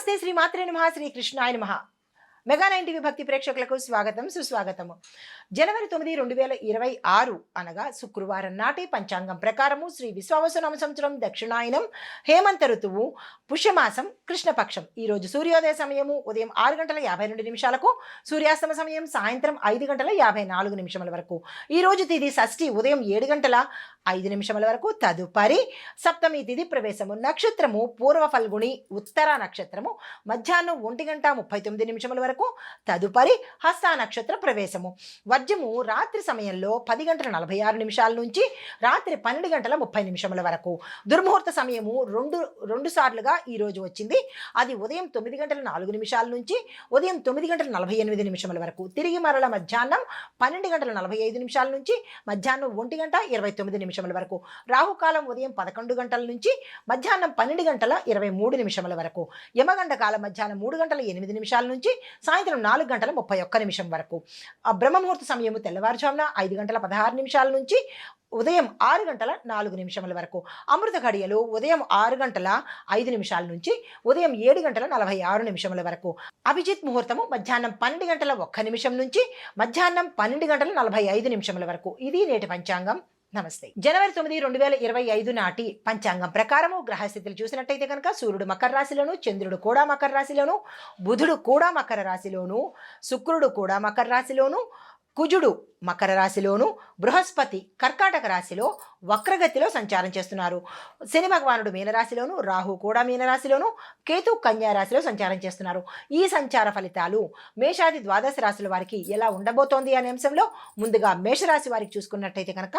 నమస్తే శ్రీ మాత్రే నమః శ్రీ కృష్ణాయ నమః. మెగా 9 టీవీ భక్తి ప్రేక్షకులకు స్వాగతం సుస్వాగతము. జనవరి 9, 2026 అనగా శుక్రవారం నాటి పంచాంగం ప్రకారము శ్రీ విశ్వావసునామ సంవత్సరం దక్షిణాయనం హేమంత ఋతువు పుష్యమాసం కృష్ణపక్షం. ఈరోజు సూర్యోదయ సమయము ఉదయం 6:52 సూర్యాస్తమ సమయం సాయంత్రం 5:54 వరకు. ఈరోజు తిథి షష్ఠి ఉదయం 7:05 వరకు. తదుపరి సప్తమి తిథి ప్రవేశము. నక్షత్రము పూర్వ ఫల్గుణి ఉత్తర నక్షత్రము మధ్యాహ్నం 1:39 వరకు. తదుపరి హస్త నక్షత్ర ప్రవేశము. వర్జము రాత్రి సమయంలో 10:46 నుంచి రాత్రి 12:30 వరకు. దుర్ముహూర్త సమయము రెండు సార్లుగా ఈరోజు వచ్చింది. అది ఉదయం 9:04 నుంచి ఉదయం 9:48 వరకు. తిరిగి మరల మధ్యాహ్నం 12:45 నుంచి మధ్యాహ్నం 1:29 వరకు. రాహుకాలం ఉదయం 11 గంటల నుంచి మధ్యాహ్నం 12:23 వరకు. యమగండ కాలం మధ్యాహ్నం 3:08 నుంచి సాయంత్రం 4:31 వరకు. బ్రహ్మముహూర్త సమయము తెల్లవారుజామున 5:16 నుంచి ఉదయం 6:04 వరకు. అమృత ఘడియలు ఉదయం 6:05 నుంచి ఉదయం 7:46 వరకు. అభిజిత్ ముహూర్తము మధ్యాహ్నం 12:01 నుంచి మధ్యాహ్నం 12:45 వరకు. ఇది నేటి పంచాంగం. నమస్తే. జనవరి 9, 2025 నాటి పంచాంగం ప్రకారము గ్రహస్థితులు చూసినట్టయితే కనుక సూర్యుడు మకర రాశిలోను, చంద్రుడు కూడా మకర రాశిలోను, బుధుడు కూడా మకర రాశిలోను, శుక్రుడు కూడా మకర రాశిలోను, కుజుడు మకర రాశిలోను, బృహస్పతి కర్కాటక రాశిలో వక్రగతిలో సంచారం చేస్తున్నారు. శని భగవానుడు మీనరాశిలోను, రాహు కూడా మీనరాశిలోను, కేతు కన్యా రాశిలో సంచారం చేస్తున్నారు. ఈ సంచార ఫలితాలు మేషాది ద్వాదశ రాశుల వారికి ఎలా ఉండబోతోంది అనే అంశంలో ముందుగా మేషరాశి వారికి చూసుకున్నట్టయితే కనుక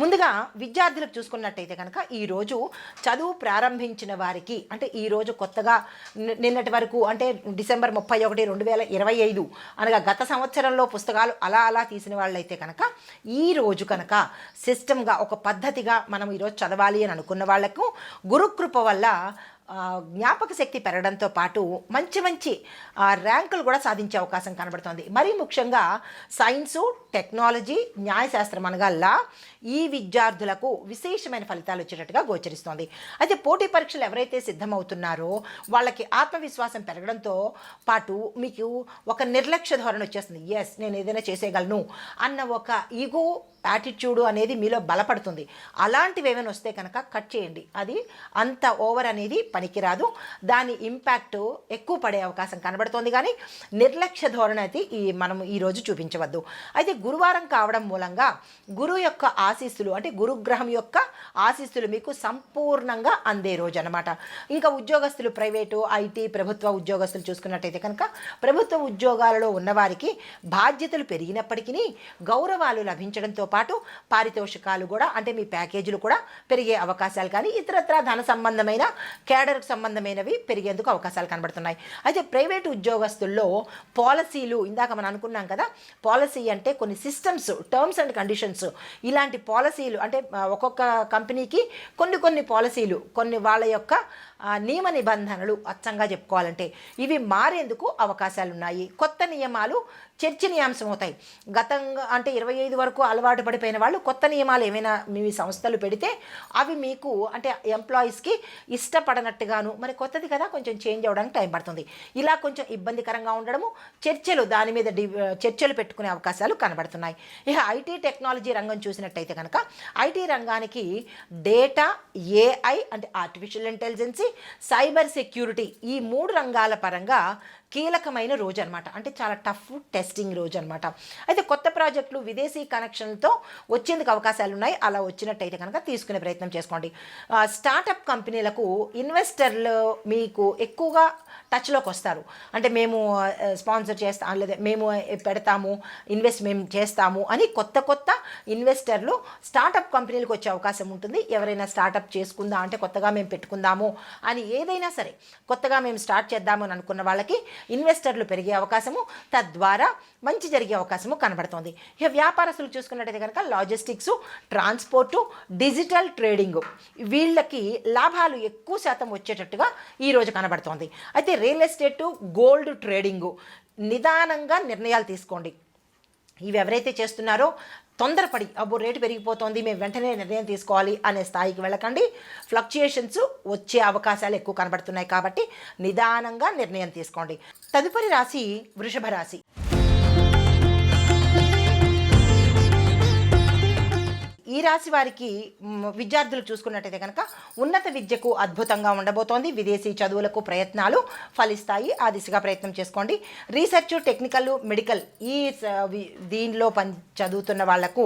ముందుగా విద్యార్థులకు చూసుకున్నట్టయితే కనుక ఈరోజు చదువు ప్రారంభించిన వారికి అంటే ఈరోజు కొత్తగా నిన్నటి వరకు అంటే డిసెంబర్ 31, 2025 అనగా గత సంవత్సరంలో పుస్తకాలు అలా తీసిన వాళ్ళైతే కనుక ఈరోజు కనుక సిస్టమ్గా ఒక పద్ధతిగా మనం ఈరోజు చదవాలి అని అనుకున్న వాళ్లకు గురుకృప వల్ల జ్ఞాపక శక్తి పెరగడంతో పాటు మంచి ర్యాంకులు కూడా సాధించే అవకాశం కనబడుతుంది. మరీ ముఖ్యంగా సైన్సు, టెక్నాలజీ, న్యాయశాస్త్రం అనగా లా ఈ విద్యార్థులకు విశేషమైన ఫలితాలు వచ్చేటట్టుగా గోచరిస్తోంది. అయితే పోటీ పరీక్షలు ఎవరైతే సిద్ధమవుతున్నారో వాళ్ళకి ఆత్మవిశ్వాసం పెరగడంతో పాటు మీకు ఒక నిర్లక్ష్య ధోరణి వచ్చేస్తుంది. ఎస్ నేను ఏదైనా చేసేయగలను అన్న ఒక ఈగో యాటిట్యూడ్ అనేది మీలో బలపడుతుంది. అలాంటివి ఏమైనా వస్తే కనుక కట్ చేయండి. అది అంత ఓవర్ అనేది పనికిరాదు. దాని ఇంపాక్ట్ ఎక్కువ పడే అవకాశం కనబడుతోంది. కానీ నిర్లక్ష్య ధోరణి అయితే మనం ఈరోజు చూపించవద్దు. అయితే గురువారం కావడం మూలంగా గురువు యొక్క ఆశీస్సులు అంటే గురుగ్రహం యొక్క ఆశీస్సులు మీకు సంపూర్ణంగా అందే రోజు అనమాట. ఇంకా ఉద్యోగస్తులు ప్రైవేటు, ఐటీ, ప్రభుత్వ ఉద్యోగస్తులు చూసుకున్నట్టయితే కనుక ప్రభుత్వ ఉద్యోగాలలో ఉన్నవారికి బాధ్యతలు పెరిగినప్పటికీ గౌరవాలు లభించడంతో పాటు పారితోషికాలు కూడా అంటే మీ ప్యాకేజీలు కూడా పెరిగే అవకాశాలు కానీ ఇతరత్ర ధన సంబంధమైన క్యాడర్కు సంబంధమైనవి పెరిగేందుకు అవకాశాలు కనబడుతున్నాయి. అయితే ప్రైవేటు ఉద్యోగస్తుల్లో పాలసీలు ఇందాక మనం అనుకున్నాం కదా, పాలసీ అంటే కొన్ని సిస్టమ్స్, టర్మ్స్ అండ్ కండిషన్స్, ఇలాంటి పాలసీలు అంటే ఒక్కొక్క కంపెనీకి కొన్ని పాలసీలు, కొన్ని వాళ్ళ యొక్క నియమ నిబంధనలు అచ్చంగా చెప్పుకోవాలంటే ఇవి మారేందుకు అవకాశాలు ఉన్నాయి. కొత్త నియమాలు చర్చనీయాంశం అవుతాయి. గతంగా అంటే 25 వరకు అలవాటు పడిపోయిన వాళ్ళు కొత్త నియమాలు ఏమైనా మీ సంస్థలు పెడితే అవి మీకు అంటే ఎంప్లాయీస్కి ఇష్టపడనట్టుగాను, మరి కొత్తది కదా కొంచెం చేంజ్ అవ్వడానికి టైం పడుతుంది. ఇలా కొంచెం ఇబ్బందికరంగా ఉండడము, దాని మీద చర్చలు పెట్టుకునే అవకాశాలు కనబడుతున్నాయి. ఇక ఐటీ టెక్నాలజీ రంగం చూసినట్టయితే కనుక ఐటీ రంగానికి డేటా, ఏఐ అంటే ఆర్టిఫిషియల్ ఇంటెలిజెన్సీ, సైబర్ సెక్యూరిటీ ఈ 3 రంగాల పరంగా కీలకమైన రోజు అనమాట. అంటే చాలా టఫ్ టెస్టింగ్ రోజు అనమాట. అయితే కొత్త ప్రాజెక్టులు, విదేశీ కనెక్షన్లతో వచ్చేందుకు అవకాశాలు ఉన్నాయి. అలా వచ్చినట్టయితే కనుక తీసుకునే ప్రయత్నం చేసుకోండి. స్టార్టప్ కంపెనీలకు ఇన్వెస్టర్లు మీకు ఎక్కువగా టచ్లోకి వస్తారు. అంటే మేము స్పాన్సర్ చేస్తాం లేదా మేము పెడతాము, ఇన్వెస్ట్ మేము చేస్తాము అని కొత్త ఇన్వెస్టర్లు స్టార్టప్ కంపెనీలకు వచ్చే అవకాశం ఉంటుంది. ఎవరైనా స్టార్టప్ చేసుకుందా అంటే కొత్తగా మేము పెట్టుకుందాము అని ఏదైనా సరే కొత్తగా మేము స్టార్ట్ చేద్దాము అని అనుకున్న వాళ్ళకి ఇన్వెస్టర్లు పెరిగే అవకాశము, తద్వారా మంచి జరిగే అవకాశము కనబడుతోంది. ఇక వ్యాపారస్తులు చూసుకున్నట్టయితే కనుక లాజిస్టిక్స్, ట్రాన్స్పోర్టు, డిజిటల్ ట్రేడింగ్ వీళ్ళకి లాభాలు ఎక్కువ శాతం వచ్చేటట్టుగా ఈరోజు కనబడుతోంది. అయితే రియల్ ఎస్టేటు, గోల్డ్ ట్రేడింగు నిదానంగా నిర్ణయాలు తీసుకోండి. ఇవి ఎవరైతే చేస్తున్నారో తొందరపడి అబ్బో రేటు పెరిగిపోతుంది మేము వెంటనే నిర్ణయం తీసుకోవాలి అనే స్థాయికి వెళ్ళకండి. ఫ్లక్చుయేషన్స్ వచ్చే అవకాశాలు ఎక్కువ కనబడుతున్నాయి కాబట్టి నిదానంగా నిర్ణయం తీసుకోండి. తదుపరి రాశి వృషభ రాశి. ఈ రాశి వారికి విద్యార్థులు చూసుకున్నట్టయితే కనుక ఉన్నత విద్యకు అద్భుతంగా ఉండబోతోంది. విదేశీ చదువులకు ప్రయత్నాలు ఫలిస్తాయి. ఆ దిశగా ప్రయత్నం చేసుకోండి. రీసెర్చ్, టెక్నికల్, మెడికల్ ఈ దీనిలో చదువుతున్న వాళ్లకు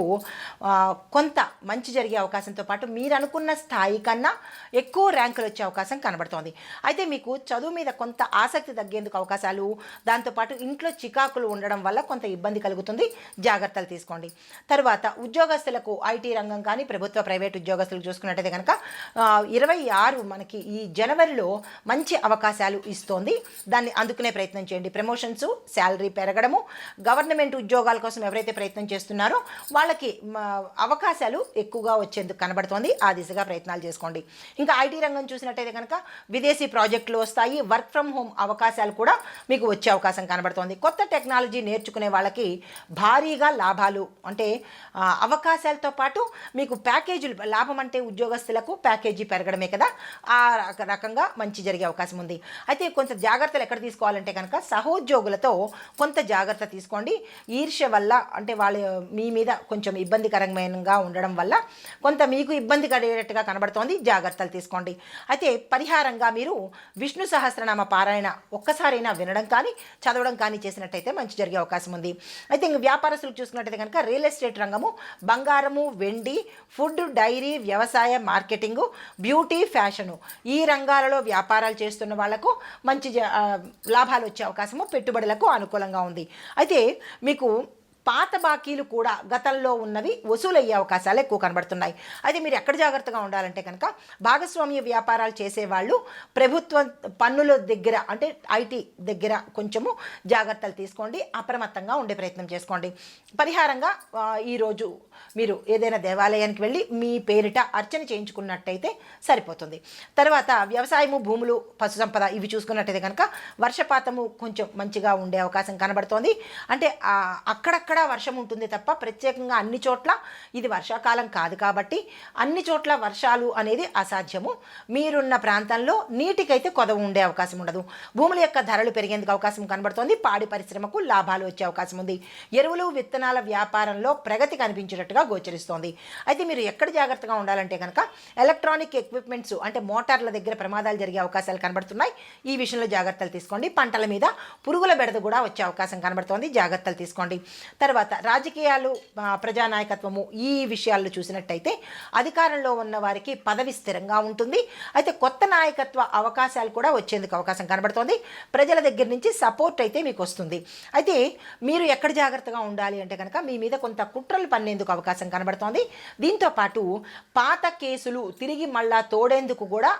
కొంత మంచి జరిగే అవకాశంతో పాటు మీరు అనుకున్న స్థాయి కన్నా ఎక్కువ ర్యాంకులు వచ్చే అవకాశం కనబడుతోంది. అయితే మీకు చదువు మీద కొంత ఆసక్తి తగ్గేందుకు అవకాశాలు, దాంతోపాటు ఇంట్లో చికాకులు ఉండడం వల్ల కొంత ఇబ్బంది కలుగుతుంది. జాగ్రత్తలు తీసుకోండి. తర్వాత ఉద్యోగస్తులకు ఐటీ రంగం కానీ ప్రభుత్వ ప్రైవేట్ ఉద్యోగస్తులు చూసుకున్నట్టయితే కనుక 26 మనకి ఈ జనవరిలో మంచి అవకాశాలు ఇస్తోంది. దాన్ని అందుకునే ప్రయత్నం చేయండి. ప్రమోషన్స్, శాలరీ పెరగడము, గవర్నమెంట్ ఉద్యోగాల కోసం ఎవరైతే ప్రయత్నం చేస్తున్నారో వాళ్ళకి అవకాశాలు ఎక్కువగా వచ్చేందుకు కనబడుతోంది. ఆ దిశగా ప్రయత్నాలు చేసుకోండి. ఇంకా ఐటీ రంగం చూసినట్టయితే కనుక విదేశీ ప్రాజెక్టులు వస్తాయి. వర్క్ ఫ్రమ్ హోమ్ అవకాశాలు కూడా మీకు వచ్చే అవకాశం కనబడుతోంది. కొత్త టెక్నాలజీ నేర్చుకునే వాళ్ళకి భారీగా లాభాలు, అంటే అవకాశాలతో పాటు మీకు ప్యాకేజీలు, లాభం అంటే ఉద్యోగస్తులకు ప్యాకేజీ పెరగడమే కదా, ఆ రకంగా మంచి జరిగే అవకాశం ఉంది. అయితే కొంత జాగ్రత్తలు ఎక్కడ తీసుకోవాలంటే కనుక సహోద్యోగులతో కొంత జాగ్రత్త తీసుకోండి. ఈర్ష్య వల్ల, అంటే వాళ్ళ మీ మీద కొంచెం ఇబ్బందికరంగా ఉండడం వల్ల కొంత మీకు ఇబ్బంది కలిగేటట్టుగా కనబడుతోంది. జాగ్రత్తలు తీసుకోండి. అయితే పరిహారంగా మీరు విష్ణు సహస్రనామ పారాయణ ఒక్కసారైనా వినడం కానీ చదవడం కానీ చేసినట్టయితే మంచి జరిగే అవకాశం ఉంది. అయితే ఇంక వ్యాపారస్తులు చూసుకున్నట్టయితే కనుక రియల్ ఎస్టేట్ రంగము, బంగారము, వెండి, ఫుడ్, డైరీ, వ్యవసాయ, మార్కెటింగు, బ్యూటీ, ఫ్యాషను ఈ రంగాలలో వ్యాపారాలు చేస్తున్న వాళ్లకు మంచి లాభాలు వచ్చే అవకాశము, పెట్టుబడులకు అనుకూలంగా ఉంది. అయితే మీకు పాత బాకీలు కూడా గతంలో ఉన్నవి వసూలయ్యే అవకాశాలు ఎక్కువ కనబడుతున్నాయి. అయితే మీరు ఎక్కడ జాగ్రత్తగా ఉండాలంటే కనుక భాగస్వామ్య వ్యాపారాలు చేసేవాళ్ళు ప్రభుత్వ పన్నుల దగ్గర, అంటే ఐటీ దగ్గర కొంచెము జాగ్రత్తలు తీసుకోండి. అప్రమత్తంగా ఉండే ప్రయత్నం చేసుకోండి. పరిహారంగా ఈరోజు మీరు ఏదైనా దేవాలయానికి వెళ్ళి మీ పేరిట అర్చన చేయించుకున్నట్టయితే సరిపోతుంది. తర్వాత వ్యవసాయము, భూములు, పశు సంపద ఇవి చూసుకున్నట్టయితే కనుక వర్షపాతము కొంచెం మంచిగా ఉండే అవకాశం కనబడుతోంది. అంటే అక్కడక్కడ వర్షం ఉంటుంది తప్ప ప్రత్యేకంగా అన్ని చోట్ల ఇది వర్షాకాలం కాదు కాబట్టి అన్ని చోట్ల వర్షాలు అనేది అసాధ్యము. మీరున్న ప్రాంతంలో నీటికైతే కొదవ ఉండే అవకాశం ఉండదు. భూముల యొక్క ధరలు పెరిగేందుకు అవకాశం కనబడుతోంది. పాడి పరిశ్రమకు లాభాలు వచ్చే అవకాశం ఉంది. ఎరువులు, విత్తనాల వ్యాపారంలో ప్రగతి కనిపించేటట్టుగా గోచరిస్తోంది. అయితే మీరు ఎక్కడ జాగ్రత్తగా ఉండాలంటే కనుక ఎలక్ట్రానిక్ ఎక్విప్మెంట్స్, అంటే మోటార్ల దగ్గర ప్రమాదాలు జరిగే అవకాశాలు కనబడుతున్నాయి. ఈ విషయంలో జాగ్రత్తలు తీసుకోండి. పంటల మీద పురుగుల బెడద కూడా వచ్చే అవకాశం కనబడుతోంది. జాగ్రత్తలు తీసుకోండి. తర్వాత రాజకీయాలు, ప్రజానాయకత్వము ఈ విషయాల్లో చూసినట్టయితే అధికారంలో ఉన్న వారికి పదవి స్థిరంగా ఉంటుంది. అయితే కొత్త నాయకత్వ అవకాశాలు కూడా వచ్చేందుకు అవకాశం కనబడుతోంది. ప్రజల దగ్గర నుంచి సపోర్ట్ అయితే మీకు వస్తుంది. అయితే మీరు ఎక్కడ జాగ్రత్తగా ఉండాలి అంటే కనుక మీ మీద కొంత కుట్రలు పన్నేందుకు అవకాశం కనబడుతోంది. దీంతో పాటు పాత కేసులు తిరిగి మళ్ళా తోడేందుకు కూడా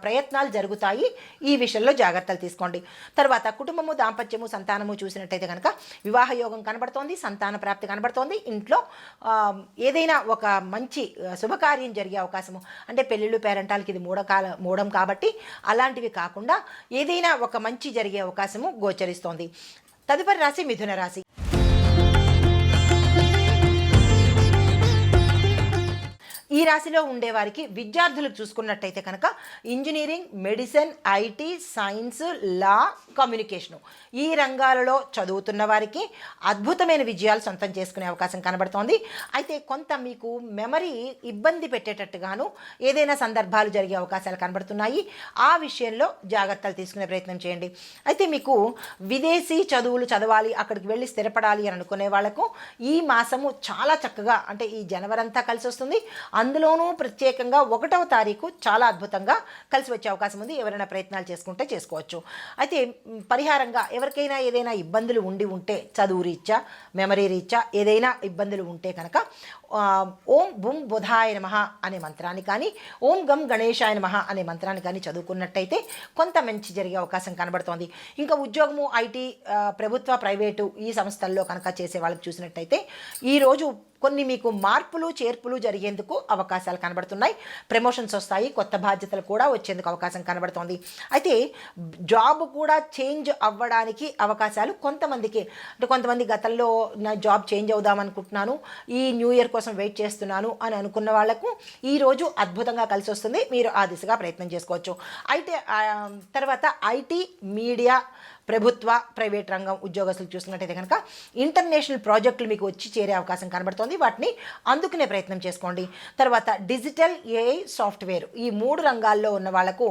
ప్రయత్నాలు జరుగుతాయి. ఈ విషయంలో జాగ్రత్తలు తీసుకోండి. తర్వాత కుటుంబము, దాంపత్యము, సంతానము చూసినట్టయితే కనుక వివాహ యోగం కనబడుతోంది. సంతాన ప్రాప్తి కనబడుతోంది. ఇంట్లో ఏదైనా ఒక మంచి శుభకార్యం జరిగే అవకాశము, అంటే పెళ్ళిళ్ళు, పేరెంటాలకి ఇది మూడం కాబట్టి అలాంటివి కాకుండా ఏదైనా ఒక మంచి జరిగే అవకాశము గోచరిస్తోంది. తదుపరి రాశి మిథున రాశి. ఈ రాశిలో ఉండేవారికి విద్యార్థులు చూసుకున్నట్టయితే కనుక engineering, medicine, IT, science, law, communication ఈ రంగాలలో చదువుతున్న వారికి అద్భుతమైన విజయాలు సొంతం చేసుకునే అవకాశం కనబడుతోంది. అయితే కొంత మీకు మెమరీ ఇబ్బంది పెట్టేటట్టుగాను ఏదైనా సందర్భాలు జరిగే అవకాశాలు కనబడుతున్నాయి. ఆ విషయంలో జాగ్రత్తలు తీసుకునే ప్రయత్నం చేయండి. అయితే మీకు విదేశీ చదువులు చదవాలి, అక్కడికి వెళ్ళి స్థిరపడాలి అని అనుకునే వాళ్లకు ఈ మాసము చాలా చక్కగా, అంటే ఈ జనవరి అంతా కలిసి వస్తుంది. అందులోనూ ప్రత్యేకంగా 1వ తారీఖు చాలా అద్భుతంగా కలిసి వచ్చే అవకాశం ఉంది. ఎవరైనా ప్రయత్నాలు చేసుకుంటే చేసుకోవచ్చు. అయితే పరిహారంగా ఎవరికైనా ఏదైనా ఇబ్బందులు ఉంటే, చదువు రీత్యా, మెమరీ రీత్యా ఏదైనా ఇబ్బందులు ఉంటే కనుక ఓం బుం బుధాయ నమః అనే మంత్రాన్ని కానీ, ఓం గం గణేశాయ నమః అనే మంత్రాన్ని కానీ చదువుకున్నట్టయితే కొంత మంచి జరిగే అవకాశం కనబడుతోంది. ఇంకా ఉద్యోగము, ఐటీ, ప్రభుత్వ, ప్రైవేటు ఈ సంస్థల్లో కనుక చేసే వాళ్ళకి చూసినట్టయితే ఈరోజు కొన్ని మీకు మార్పులు, చేర్పులు జరిగేందుకు అవకాశం అవకాశాలు కనబడుతున్నాయి. ప్రమోషన్స్ వస్తాయి, కొత్త బాధ్యతలు కూడా వచ్చేందుకు అవకాశం కనబడుతోంది. అయితే జాబ్ కూడా చేంజ్ అవ్వడానికి అవకాశాలు కొంతమందికి, అంటే కొంతమంది గతంలో నా జాబ్ చేంజ్ అవుదాం అనుకుంటున్నాను, ఈ న్యూ ఇయర్ కోసం వెయిట్ చేస్తున్నాను అని అనుకున్న వాళ్లకు ఈరోజు అద్భుతంగా కలిసి వస్తుంది. మీరు ఆ దిశగా ప్రయత్నం చేసుకోవచ్చు. అయితే తర్వాత ఐటీ, మీడియా, ప్రభుత్వ, ప్రైవేట్ రంగం ఉద్యోగస్తులు చూసుకున్నట్టయితే కనుక ఇంటర్నేషనల్ ప్రాజెక్టులు మీకు వచ్చి చేరే అవకాశం కనబడుతోంది. వాటిని అందుకునే ప్రయత్నం చేసుకోండి. తర్వాత డిజిటల్, ఏఐ, సాఫ్ట్వేర్, ఈ 3 రంగాల్లో ఉన్న వాళ్లకు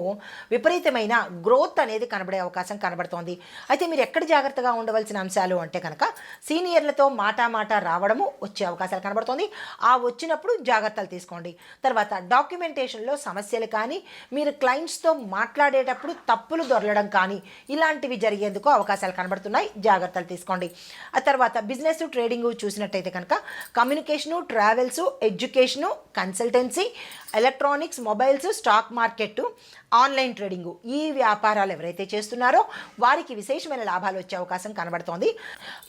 విపరీతమైన గ్రోత్ అనేది కనబడే అవకాశం కనబడుతోంది. అయితే మీరు ఎక్కడ జాగ్రత్తగా ఉండవలసిన అంశాలు అంటే కనుక సీనియర్లతో మాట రావడము వచ్చే అవకాశాలు కనబడుతోంది. ఆ వచ్చినప్పుడు జాగ్రత్తలు తీసుకోండి. తర్వాత డాక్యుమెంటేషన్లో సమస్యలు కానీ, మీరు క్లయింట్స్తో మాట్లాడేటప్పుడు తప్పులు దొరలడం కానీ ఇలాంటివి జరిగే ఎందుకు అవకాశాలు కనబడుతున్నాయి. జాగ్రత్తలు తీసుకోండి. ఆ తర్వాత బిజినెస్, ట్రేడింగ్ చూసినట్టయితే కనుక communication, travels, education, consultancy, electronics, mobiles, stock market, online trading, ఈ వ్యాపారాలు ఎవరైతే చేస్తున్నారో వారికి విశేషమైన లాభాలు వచ్చే అవకాశం కనబడుతోంది.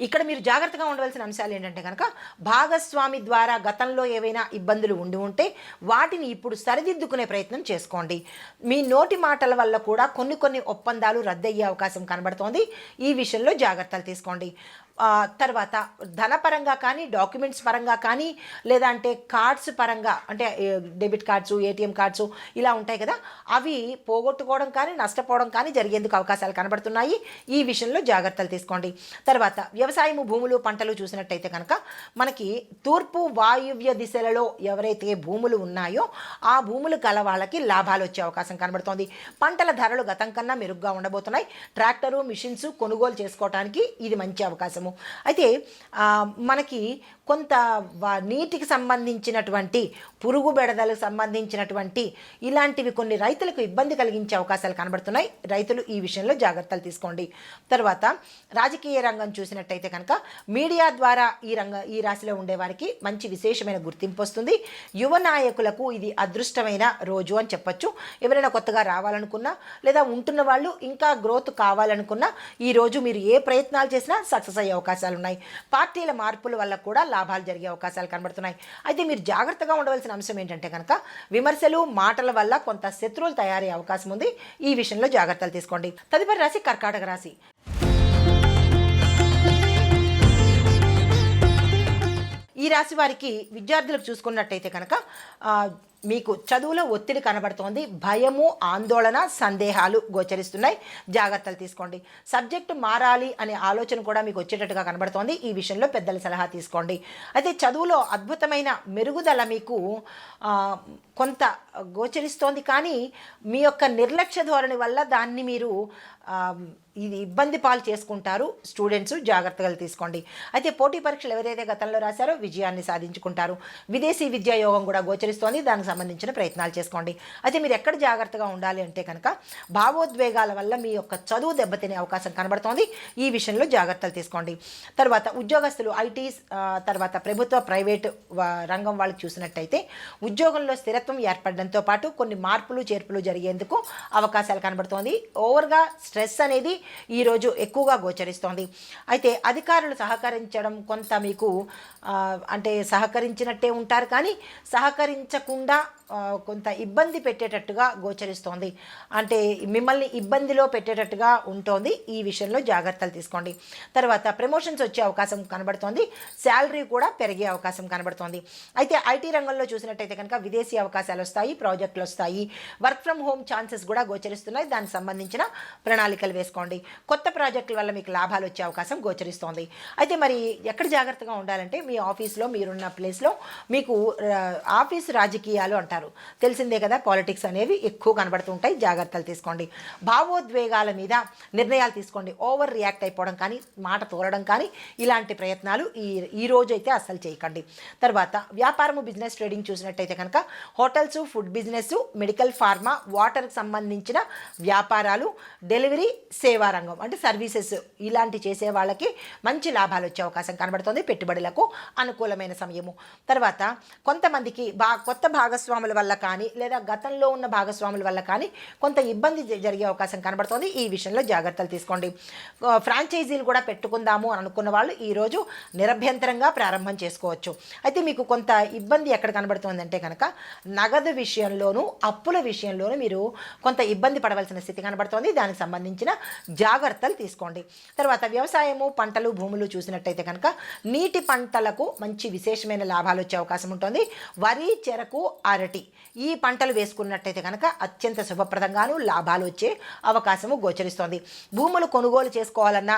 ఇక్కడ మీరు జాగ్రత్తగా ఉండవలసిన అంశాలు ఏంటంటే కనుక భాగస్వామి ద్వారా గతంలో ఏవైనా ఇబ్బందులు ఉంటే వాటిని ఇప్పుడు సరిదిద్దుకునే ప్రయత్నం చేసుకోండి. మీ నోటి మాటల వల్ల కూడా కొన్ని ఒప్పందాలు రద్దయ్యే అవకాశం కనబడుతోంది. ఈ విషయంలో జాగ్రత్తలు తీసుకోండి. తర్వాత ధనపరంగా కానీ, డాక్యుమెంట్స్ పరంగా కానీ, లేదా అంటే కార్డ్స్ పరంగా, అంటే డెబిట్ కార్డ్స్, ఏటీఎం కార్డ్స్ ఇలా ఉంటాయి కదా, అవి పోగొట్టుకోవడం కానీ, నష్టపోవడం కానీ జరిగేందుకు అవకాశాలు కనబడుతున్నాయి. ఈ విషయంలో జాగ్రత్తలు తీసుకోండి. తర్వాత వ్యవసాయము, భూములు, పంటలు చూసినట్టయితే కనుక మనకి తూర్పు వాయువ్య దిశలలో ఎవరైతే భూములు ఉన్నాయో ఆ భూములు కల వాళ్ళకి లాభాలు వచ్చే అవకాశం కనబడుతోంది. పంటల ధరలు గతం కన్నా మెరుగ్గా ఉండబోతున్నాయి. ట్రాక్టరు, మిషన్స్ కొనుగోలు చేసుకోవడానికి ఇది మంచి అవకాశము. అయితే మనకి కొంత నీటికి సంబంధించినటువంటి, పురుగు బెడదలకు సంబంధించినటువంటి ఇలాంటివి కొన్ని రైతులకు ఇబ్బంది కలిగించే అవకాశాలు కనబడుతున్నాయి. రైతులు ఈ విషయంలో జాగ్రత్తలు తీసుకోండి. తర్వాత రాజకీయ రంగం చూసినట్టయితే కనుక మీడియా ద్వారా ఈ రాశిలో ఉండేవారికి మంచి విశేషమైన గుర్తింపు వస్తుంది. యువ నాయకులకు ఇది అదృష్టమైన రోజు అని చెప్పొచ్చు. ఎవరైనా కొత్తగా రావాలనుకున్నా, లేదా ఉంటున్న వాళ్ళు ఇంకా గ్రోత్ కావాలనుకున్నా ఈరోజు మీరు ఏ ప్రయత్నాలు చేసినా సక్సెస్ అయ్యే అవకాశాలు ఉన్నాయి. పార్టీల మార్పుల వల్ల కూడా లాభాలు జరిగే అవకాశాలు కనబడుతున్నాయి. అయితే మీరు జాగ్రత్తగా ఉండవలసిన అంశం ఏంటంటే కనుక విమర్శలు, మాటల వల్ల కొంత శత్రువులు తయారయ్యే అవకాశం ఉంది. ఈ విషయంలో జాగ్రత్తలు తీసుకోండి. తదుపరి రాశి కర్కాటక రాశి. ఈ రాశి వారికి విద్యార్థులకు చూసుకున్నట్టయితే కనుక మీకు చదువులో ఒత్తిడి కనబడుతోంది. భయము, ఆందోళన, సందేహాలు గోచరిస్తున్నాయి. జాగ్రత్తలు తీసుకోండి. సబ్జెక్టు మారాలి అనే ఆలోచన కూడా మీకు వచ్చేటట్టుగా కనబడుతోంది. ఈ విషయంలో పెద్దల సలహా తీసుకోండి. అయితే చదువులో అద్భుతమైన మెరుగుదల మీకు కొంత గోచరిస్తోంది. కానీ మీ యొక్క నిర్లక్ష్య ధోరణి వల్ల దాన్ని మీరు ఇది ఇబ్బంది పాలు చేసుకుంటారు. స్టూడెంట్స్ జాగ్రత్తలు తీసుకోండి. అయితే పోటీ పరీక్షలు ఎవరైతే గతంలో రాశారో విజయాన్ని సాధించుకుంటారు. విదేశీ విద్యా యోగం కూడా గోచరిస్తోంది. దానికి సంబంధించిన ప్రయత్నాలు చేసుకోండి. అయితే మీరు ఎక్కడ జాగ్రత్తగా ఉండాలి అంటే కనుక భావోద్వేగాల వల్ల మీ యొక్క చదువు దెబ్బతినే అవకాశం కనబడుతోంది. ఈ విషయంలో జాగ్రత్తలు తీసుకోండి. తర్వాత ఉద్యోగస్తులు, ఐటీ, తర్వాత ప్రభుత్వ, ప్రైవేటు రంగం వాళ్ళకి చూసినట్టయితే ఉద్యోగంలో స్థిరత్వం ఏర్పడడంతో పాటు కొన్ని మార్పులు, చేర్పులు జరిగేందుకు అవకాశాలు కనబడుతోంది. ఓవర్గా స్ట్రెస్ అనేది ఈరోజు ఎక్కువగా గోచరిస్తోంది. అయితే అధికారులు సహకరించడం కొంత మీకు అంటే సహకరించినట్టే ఉంటారు, కానీ సహకరించకుండా కొంత ఇబ్బంది పెట్టేటట్టుగా గోచరిస్తోంది. అంటే మిమ్మల్ని ఇబ్బందిలో పెట్టేటట్టుగా ఉంటుంది. ఈ విషయంలో జాగ్రత్తలు తీసుకోండి. తర్వాత ప్రమోషన్స్ వచ్చే అవకాశం కనబడుతోంది. శాలరీ కూడా పెరిగే అవకాశం కనబడుతోంది. అయితే ఐటీ రంగంలో చూసినట్టయితే కనుక విదేశీ అవకాశాలు వస్తాయి, ప్రాజెక్టులు వస్తాయి, వర్క్ ఫ్రమ్ హోమ్ ఛాన్సెస్ కూడా గోచరిస్తున్నాయి. దానికి సంబంధించిన ప్రణాళికలు వేసుకోండి. కొత్త ప్రాజెక్టుల వల్ల మీకు లాభాలు వచ్చే అవకాశం గోచరిస్తోంది. అయితే మరి ఎక్కడ జాగ్రత్తగా ఉండాలంటే మీ ఆఫీస్లో, మీరున్న ప్లేస్లో మీకు ఆఫీస్ రాజకీయాలు అంటారు, తెలిసిందే కదా, పాలిటిక్స్ అనేవి ఎక్కువ కనబడుతూ ఉంటాయి. జాగ్రత్తలు తీసుకోండి. భావోద్వేగాల మీద నిర్ణయాలు తీసుకోండి. ఓవర్ రియాక్ట్ అయిపోవడం కానీ, మాట తోలడం కానీ ఇలాంటి ప్రయత్నాలు ఈ రోజు అయితే అస్సలు చేయకండి. తర్వాత వ్యాపారము, బిజినెస్, ట్రేడింగ్ చూసినట్టయితే కనుక hotels, food business, medical, pharma, వాటర్కి సంబంధించిన వ్యాపారాలు, డెలివరీ, సేవా రంగం అంటే సర్వీసెస్ ఇలాంటి చేసే వాళ్ళకి మంచి లాభాలు వచ్చే అవకాశం కనబడుతుంది. పెట్టుబడులకు అనుకూలమైన సమయము. తర్వాత కొంతమందికి కొత్త భాగస్వామి భాగస్వాముల వల్ల కానీ లేదా గతంలో ఉన్న భాగస్వాముల వల్ల కానీ కొంత ఇబ్బంది జరిగే అవకాశం కనబడుతోంది. ఈ విషయంలో జాగ్రత్తలు తీసుకోండి. ఫ్రాంచైజీలు కూడా పెట్టుకుందాము అని అనుకున్న వాళ్ళు ఈరోజు నిరభ్యంతరంగా ప్రారంభం చేసుకోవచ్చు. అయితే మీకు కొంత ఇబ్బంది ఎక్కడ కనబడుతోందంటే కనుక నగదు విషయంలోనూ అప్పుల విషయంలోనూ మీరు కొంత ఇబ్బంది పడవలసిన స్థితి కనబడుతోంది. దానికి సంబంధించిన జాగ్రత్తలు తీసుకోండి. తర్వాత వ్యవసాయము, పంటలు, భూములు చూసినట్టయితే కనుక నీటి పంటలకు మంచి విశేషమైన లాభాలు వచ్చే అవకాశం ఉంటుంది. వరి, చెరకు, అరటి ఈ పంటలు వేసుకున్నట్టయితే కనుక అత్యంత శుభప్రదంగాను లాభాలు వచ్చే అవకాశము గోచరిస్తోంది. భూములు కొనుగోలు చేసుకోవాలన్నా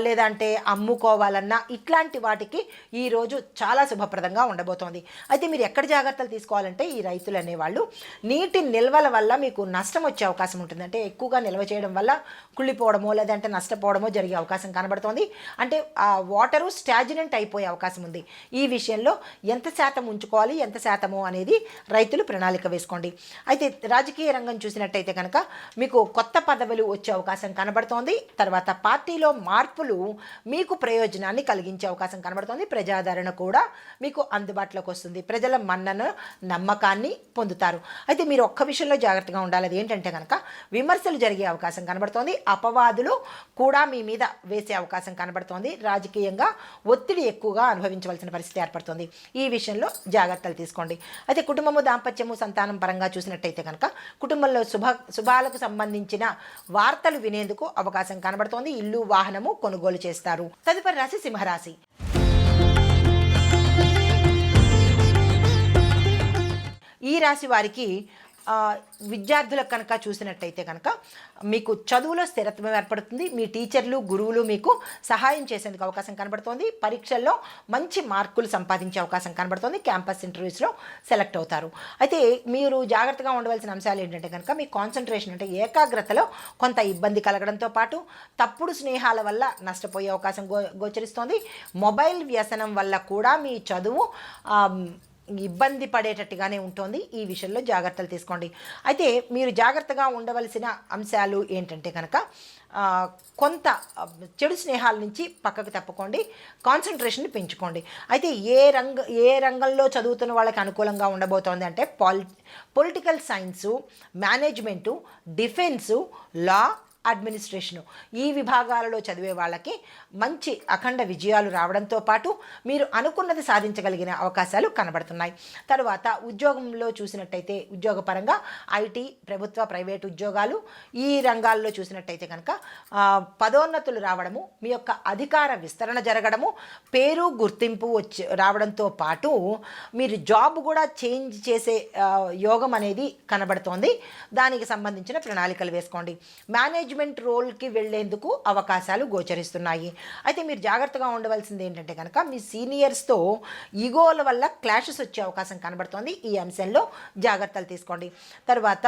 లేదంటే అమ్ముకోవాలన్నా ఇట్లాంటి వాటికి ఈరోజు చాలా శుభప్రదంగా ఉండబోతోంది. అయితే మీరు ఎక్కడ జాగ్రత్తలు తీసుకోవాలంటే ఈ రైతులు అనేవాళ్ళు నీటి నిల్వల వల్ల మీకు నష్టం వచ్చే అవకాశం ఉంటుంది. అంటే ఎక్కువగా నిల్వ చేయడం వల్ల కుళ్ళిపోవడమో లేదంటే నష్టపోవడమో జరిగే అవకాశం కనబడుతోంది. అంటే ఆ వాటరు స్టాజినెంట్ అయిపోయే అవకాశం ఉంది. ఈ విషయంలో ఎంత శాతం ఉంచుకోవాలి, ఎంత శాతము అనేది రైతులు ప్రణాళిక వేసుకోండి. అయితే రాజకీయ రంగం చూసినట్టయితే కనుక మీకు కొత్త పదవులు వచ్చే అవకాశం కనబడుతోంది. తర్వాత పార్టీలో మార్పులు మీకు ప్రయోజనాన్ని కలిగించే అవకాశం కనబడుతోంది. ప్రజాదరణ కూడా మీకు అందుబాటులోకి వస్తుంది. ప్రజల మన్నను, నమ్మకాన్ని పొందుతారు. అయితే మీరు ఒక్క విషయంలో జాగ్రత్తగా ఉండాలి. అది ఏంటంటే కనుక విమర్శలు జరిగే అవకాశం కనబడుతోంది. అపవాదులు కూడా మీ మీద వేసే అవకాశం కనబడుతోంది. రాజకీయంగా ఒత్తిడి ఎక్కువగా అనుభవించవలసిన పరిస్థితి ఏర్పడుతుంది. ఈ విషయంలో జాగ్రత్తలు తీసుకోండి. అయితే కుటుంబము, దాంపత్యము, సంతానం పరంగా చూసినట్టయితే కనుక కుటుంబంలో శుభాలకు సంబంధించిన వార్తలు వినేందుకు అవకాశం కనబడుతోంది. ఇల్లు, వాహనము కొనుగోలు చేస్తారు. తదుపరి రాశి సింహరాశి. ఈ రాశి వారికి విద్యార్థులకు కనుక చూసినట్టయితే కనుక మీకు చదువులో స్థిరత్వం ఏర్పడుతుంది. మీ టీచర్లు, గురువులు మీకు సహాయం చేసేందుకు అవకాశం కనబడుతోంది. పరీక్షల్లో మంచి మార్కులు సంపాదించే అవకాశం కనబడుతోంది. క్యాంపస్ ఇంటర్వ్యూస్లో సెలెక్ట్ అవుతారు. అయితే మీరు జాగ్రత్తగా ఉండవలసిన అంశాలు ఏంటంటే కనుక మీ కాన్సన్ట్రేషన్ అంటే ఏకాగ్రతలో కొంత ఇబ్బంది కలగడంతో పాటు తప్పుడు స్నేహాల వల్ల నష్టపోయే అవకాశం గోచరిస్తోంది. మొబైల్ వ్యసనం వల్ల కూడా మీ చదువు ఇబ్బంది పడేటట్టుగానే ఉంటుంది. ఈ విషయంలో జాగ్రత్తలు తీసుకోండి. అయితే మీరు జాగ్రత్తగా ఉండవలసిన అంశాలు ఏంటంటే కనుక కొంత చెడు స్నేహాల నుంచి పక్కకు తప్పుకోండి. కాన్సన్ట్రేషన్ని పెంచుకోండి. అయితే ఏ రంగంలో చదువుతున్న వాళ్ళకి అనుకూలంగా ఉండబోతోంది అంటే పొలిటికల్ సైన్సు, మేనేజ్మెంటు, డిఫెన్సు, లా, అడ్మినిస్ట్రేషను ఈ విభాగాలలో చదివే వాళ్ళకి మంచి అఖండ విజయాలు రావడంతో పాటు మీరు అనుకున్నది సాధించగలిగిన అవకాశాలు కనబడుతున్నాయి. తర్వాత ఉద్యోగంలో చూసినట్టయితే ఉద్యోగపరంగా ఐటీ, ప్రభుత్వ, ప్రైవేటు ఉద్యోగాలు ఈ రంగాల్లో చూసినట్టయితే కనుక పదోన్నతులు రావడము, మీ యొక్క అధికార విస్తరణ జరగడము, పేరు, గుర్తింపు రావడంతో పాటు మీరు జాబ్ కూడా చేంజ్ చేసే యోగం అనేది కనబడుతోంది. దానికి సంబంధించిన ప్రణాళికలు వేసుకోండి. మేనేజ్మెంట్ రోల్కి వెళ్లేందుకు అవకాశాలు గోచరిస్తున్నాయి. అయితే మీరు జాగ్రత్తగా ఉండవలసింది ఏంటంటే కనుక మీ సీనియర్స్తో ఈగోల వల్ల క్లాషెస్ వచ్చే అవకాశం కనబడుతోంది. ఈ అంశంలో జాగ్రత్తలు తీసుకోండి. తర్వాత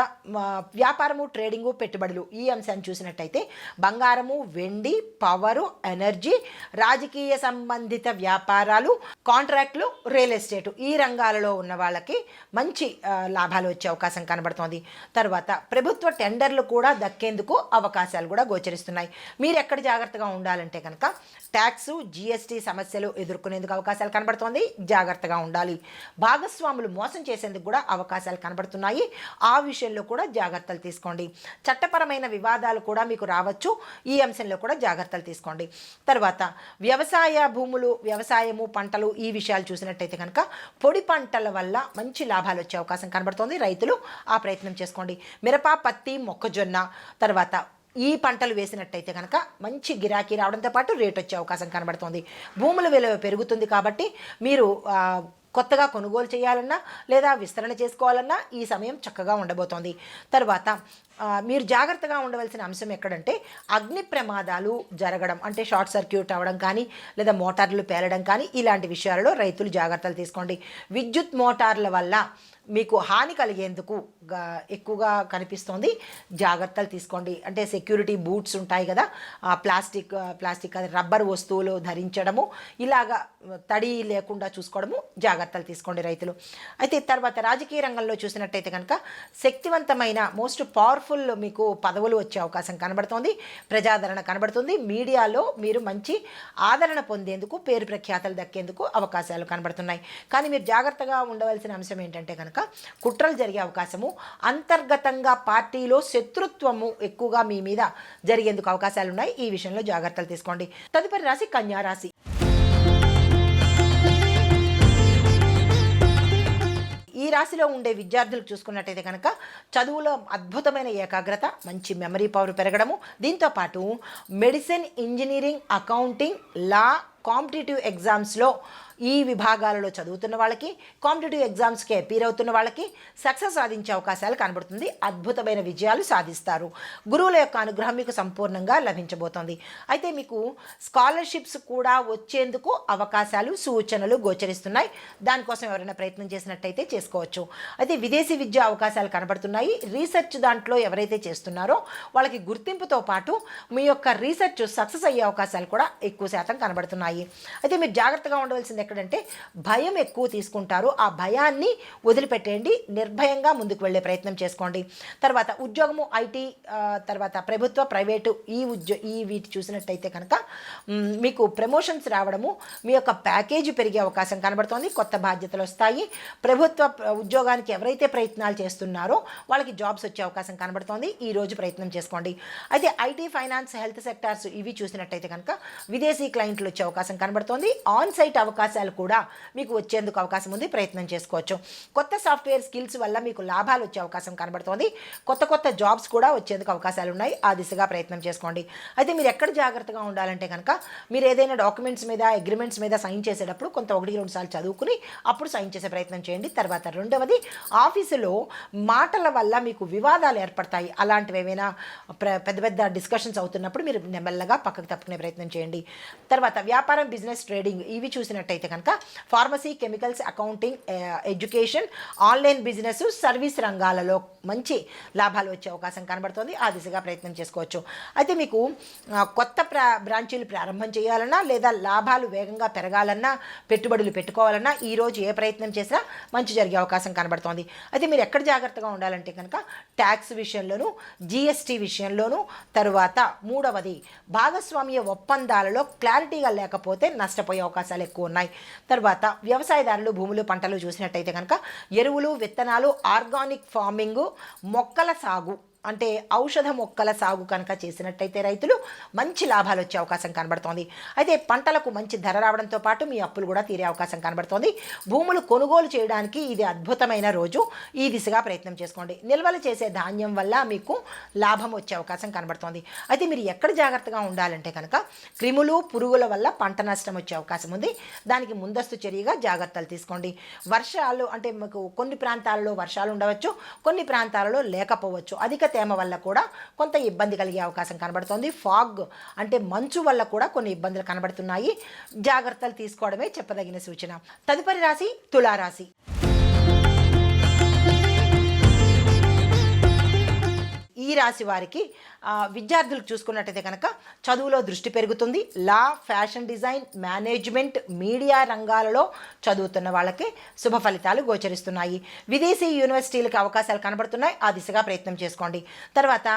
వ్యాపారము, ట్రేడింగు, పెట్టుబడులు ఈ అంశాన్ని చూసినట్టయితే బంగారము, వెండి, పవరు, ఎనర్జీ, రాజకీయ సంబంధిత వ్యాపారాలు, కాంట్రాక్టులు, రియల్ ఎస్టేటు ఈ రంగాలలో ఉన్న వాళ్ళకి మంచి లాభాలు వచ్చే అవకాశం కనబడుతోంది. తర్వాత ప్రభుత్వ టెండర్లు కూడా దక్కేందుకు అవకాశాలు కూడా గోచరిస్తున్నాయి. మీరు ఎక్కడ జాగ్రత్తగా ఉండాలంటే కనుక ట్యాక్సు, జిఎస్టీ సమస్యలు ఎదుర్కొనేందుకు అవకాశాలు కనబడుతోంది. జాగ్రత్తగా ఉండాలి. భాగస్వాములు మోసం చేసేందుకు కూడా అవకాశాలు కనబడుతున్నాయి. ఆ విషయంలో కూడా జాగ్రత్తలు తీసుకోండి. చట్టపరమైన వివాదాలు కూడా మీకు రావచ్చు. ఈ అంశంలో కూడా జాగ్రత్తలు తీసుకోండి. తర్వాత వ్యవసాయ భూములు, వ్యవసాయము, పంటలు ఈ విషయాలు చూసినట్టయితే కనుక పొడి పంటల వల్ల మంచి లాభాలు వచ్చే అవకాశం కనబడుతోంది. రైతులు ఆ ప్రయత్నం చేసుకోండి. మిరప, పత్తి, మొక్కజొన్న తర్వాత ఈ పంటలు వేసినట్టయితే కనుక మంచి గిరాకీ రావడంతో పాటు రేట్ వచ్చే అవకాశం కనబడుతోంది. భూముల విలువ పెరుగుతుంది కాబట్టి మీరు కొత్తగా కొనుగోలు చేయాలన్నా లేదా విస్తరణ చేసుకోవాలన్నా ఈ సమయం చక్కగా ఉండబోతోంది. తర్వాత మీరు జాగ్రత్తగా ఉండవలసిన అంశం ఎక్కడంటే అగ్ని ప్రమాదాలు జరగడం అంటే షార్ట్ సర్క్యూట్ అవ్వడం కానీ లేదా మోటార్లు పేలడం కానీ ఇలాంటి విషయాలలో రైతులు జాగ్రత్తలు తీసుకోండి. విద్యుత్ మోటార్ల వల్ల మీకు హాని కలిగేందుకు ఎక్కువగా జాగ్రత్తలు తీసుకోండి. అంటే సెక్యూరిటీ బూట్స్ ఉంటాయి కదా, ప్లాస్టిక్ అది రబ్బర్ వస్తువులు ధరించడము, ఇలాగా తడి లేకుండా చూసుకోవడము జాగ్రత్తలు తీసుకోండి రైతులు. అయితే తర్వాత రాజకీయ రంగంలో చూసినట్టయితే కనుక శక్తివంతమైన మోస్ట్ పవర్ఫుల్ మీకు పదవులు వచ్చే అవకాశం కనబడుతోంది. ప్రజాదరణ కనబడుతుంది. మీడియాలో మీరు మంచి ఆదరణ పొందేందుకు, పేరు ప్రఖ్యాతలు దక్కేందుకు అవకాశాలు కనబడుతున్నాయి. కానీ మీరు జాగ్రత్తగా ఉండవలసిన అంశం ఏంటంటే కనుక కనుక కుట్రలు జరిగే అవకాశము, అంతర్గతంగా పార్టీలో శత్రుత్వము ఎక్కువగా మీ మీద జరిగేందుకు అవకాశాలు ఉన్నాయి. ఈ విషయంలో జాగ్రత్తలు తీసుకోండి. తదుపరి రాశి కన్యా రాశి. ఈ రాశిలో ఉండే విద్యార్థులకు చూసుకున్నట్టయితే కనుక చదువులో అద్భుతమైన ఏకాగ్రత, మంచి మెమరీ పవర్ పెరగడము, దీంతోపాటు మెడిసిన్, ఇంజనీరింగ్, అకౌంటింగ్, లా, కాంపిటేటివ్ ఎగ్జామ్స్లో ఈ విభాగాలలో చదువుతున్న వాళ్ళకి, కాంపిటేటివ్ ఎగ్జామ్స్కి అపీర్ అవుతున్న వాళ్ళకి సక్సెస్ సాధించే అవకాశాలు కనబడుతుంది. అద్భుతమైన విజయాలు సాధిస్తారు. గురువుల యొక్క అనుగ్రహం మీకు సంపూర్ణంగా లభించబోతోంది. అయితే మీకు స్కాలర్షిప్స్ కూడా వచ్చేందుకు అవకాశాలు, సూచనలు గోచరిస్తున్నాయి. దానికోసం ఎవరైనా ప్రయత్నం చేసినట్టయితే చేసుకోవచ్చు. అయితే విదేశీ విద్యా అవకాశాలు కనబడుతున్నాయి. రీసెర్చ్ దాంట్లో ఎవరైతే చేస్తున్నారో వాళ్ళకి గుర్తింపుతో పాటు మీ యొక్క రీసెర్చ్ సక్సెస్ అయ్యే అవకాశాలు కూడా ఎక్కువ శాతం కనబడుతున్నాయి. అయితే మీరు జాగ్రత్తగా ఉండవలసింది ఎక్కడంటే భయం ఎక్కువ తీసుకుంటారు. ఆ భయాన్ని వదిలిపెట్టేయండి, నిర్భయంగా ముందుకు వెళ్ళే ప్రయత్నం చేసుకోండి. తర్వాత ఉద్యోగము, ఐటీ, తర్వాత ప్రభుత్వ, ప్రైవేటు ఈ వీటి చూసినట్టయితే కనుక మీకు ప్రమోషన్స్ రావడము, మీ యొక్క ప్యాకేజీ పెరిగే అవకాశం కనబడుతోంది. కొత్త బాధ్యతలు వస్తాయి. ప్రభుత్వ ఉద్యోగానికి ఎవరైతే ప్రయత్నాలు చేస్తున్నారో వాళ్ళకి జాబ్స్ వచ్చే అవకాశం కనబడుతోంది. ఈ రోజు ప్రయత్నం చేసుకోండి. అయితే ఐటీ, ఫైనాన్స్, హెల్త్ సెక్టార్స్ ఇవి చూసినట్టయితే కనుక విదేశీ క్లయింట్లు వచ్చే అవకాశం కనబడుతోంది. ఆన్ సైట్ అవకాశాలు కూడా మీకు వచ్చేందుకు అవకాశం ఉంది. ప్రయత్నం చేసుకోవచ్చు. కొత్త సాఫ్ట్వేర్ స్కిల్స్ వల్ల మీకు లాభాలు వచ్చే అవకాశం కనబడుతోంది. కొత్త జాబ్స్ కూడా వచ్చేందుకు అవకాశాలు ఉన్నాయి. ఆ దిశగా ప్రయత్నం చేసుకోండి. అయితే మీరు ఎక్కడ జాగ్రత్తగా ఉండాలంటే కనుక మీరు ఏదైనా డాక్యుమెంట్స్ మీద, అగ్రిమెంట్స్ మీద సైన్ చేసేటప్పుడు కొంత 1-2 సార్లు చదువుకుని అప్పుడు సైన్ చేసే ప్రయత్నం చేయండి. తర్వాత రెండవది, ఆఫీసులో మాటల వల్ల మీకు వివాదాలు ఏర్పడతాయి. అలాంటివి ఏమైనా పెద్ద డిస్కషన్స్ అవుతున్నప్పుడు మీరు నెమ్మదిగా పక్కకు తప్పుకునే ప్రయత్నం చేయండి. తర్వాత వ్యాపారం, బిజినెస్, ట్రేడింగ్ ఇవి చూసినట్టయితే కనుక pharmacy, chemicals, accounting, education, online business, service రంగాలలో మంచి లాభాలు వచ్చే అవకాశం కనబడుతుంది. ఆ దిశగా ప్రయత్నం చేసుకోవచ్చు. అయితే మీకు కొత్త బ్రాంచీలు ప్రారంభం చేయాలన్నా లేదా లాభాలు వేగంగా పెరగాలన్నా, పెట్టుబడులు పెట్టుకోవాలన్నా ఈరోజు ఏ ప్రయత్నం చేసినా మంచి జరిగే అవకాశం కనబడుతోంది. అయితే మీరు ఎక్కడ జాగ్రత్తగా ఉండాలంటే కనుక ట్యాక్స్ విషయంలోనూ, జిఎస్టీ విషయంలోనూ, తరువాత మూడవది భాగస్వామ్య ఒప్పందాలలో క్లారిటీగా లేకపోతే నష్టపోయే అవకాశాలు ఎక్కువ ఉన్నాయి. తర్వాత వ్యవసాయదారులు, భూములు, పంటలు చూసినట్టయితే కనుక ఎరువులు, విత్తనాలు, ఆర్గానిక్ ఫార్మింగ్, మొక్కల సాగు అంటే ఔషధ మొక్కల సాగు కనుక చేసినట్టయితే రైతులు మంచి లాభాలు వచ్చే అవకాశం కనబడుతోంది. అయితే పంటలకు మంచి ధర రావడంతో పాటు మీ అప్పులు కూడా తీరే అవకాశం కనబడుతోంది. భూములు కొనుగోలు చేయడానికి ఇది అద్భుతమైన రోజు. ఈ దిశగా ప్రయత్నం చేసుకోండి. నిల్వలు చేసే ధాన్యం వల్ల మీకు లాభం వచ్చే అవకాశం కనబడుతోంది. అయితే మీరు ఎక్కడ జాగ్రత్తగా ఉండాలంటే కనుక క్రిములు, పురుగుల వల్ల పంట నష్టం వచ్చే అవకాశం ఉంది. దానికి ముందస్తు చర్యగా జాగ్రత్తలు తీసుకోండి. వర్షాలు అంటే మీకు కొన్ని ప్రాంతాలలో వర్షాలు ఉండవచ్చు, కొన్ని ప్రాంతాలలో లేకపోవచ్చు. అధిక తేమ వల్ల కూడా కొంత ఇబ్బంది కలిగే అవకాశం కనబడుతోంది. ఫాగ్ అంటే మంచు వల్ల కూడా కొన్ని ఇబ్బందులు కనబడుతున్నాయి. జాగ్రత్తలు తీసుకోవడమే చెప్పదగిన సూచన. తదుపరి రాశి తులారాశి. ఈ రాశి వారికి విద్యార్థులకు చూసుకున్నట్టయితే కనుక చదువులో దృష్టి పెరుగుతుంది. లా, ఫ్యాషన్ డిజైన్, మేనేజ్మెంట్, మీడియా రంగాలలో చదువుతున్న వాళ్ళకి శుభ ఫలితాలు గోచరిస్తున్నాయి. విదేశీ యూనివర్సిటీలకు అవకాశాలు కనబడుతున్నాయి. ఆ దిశగా ప్రయత్నం చేసుకోండి. తర్వాత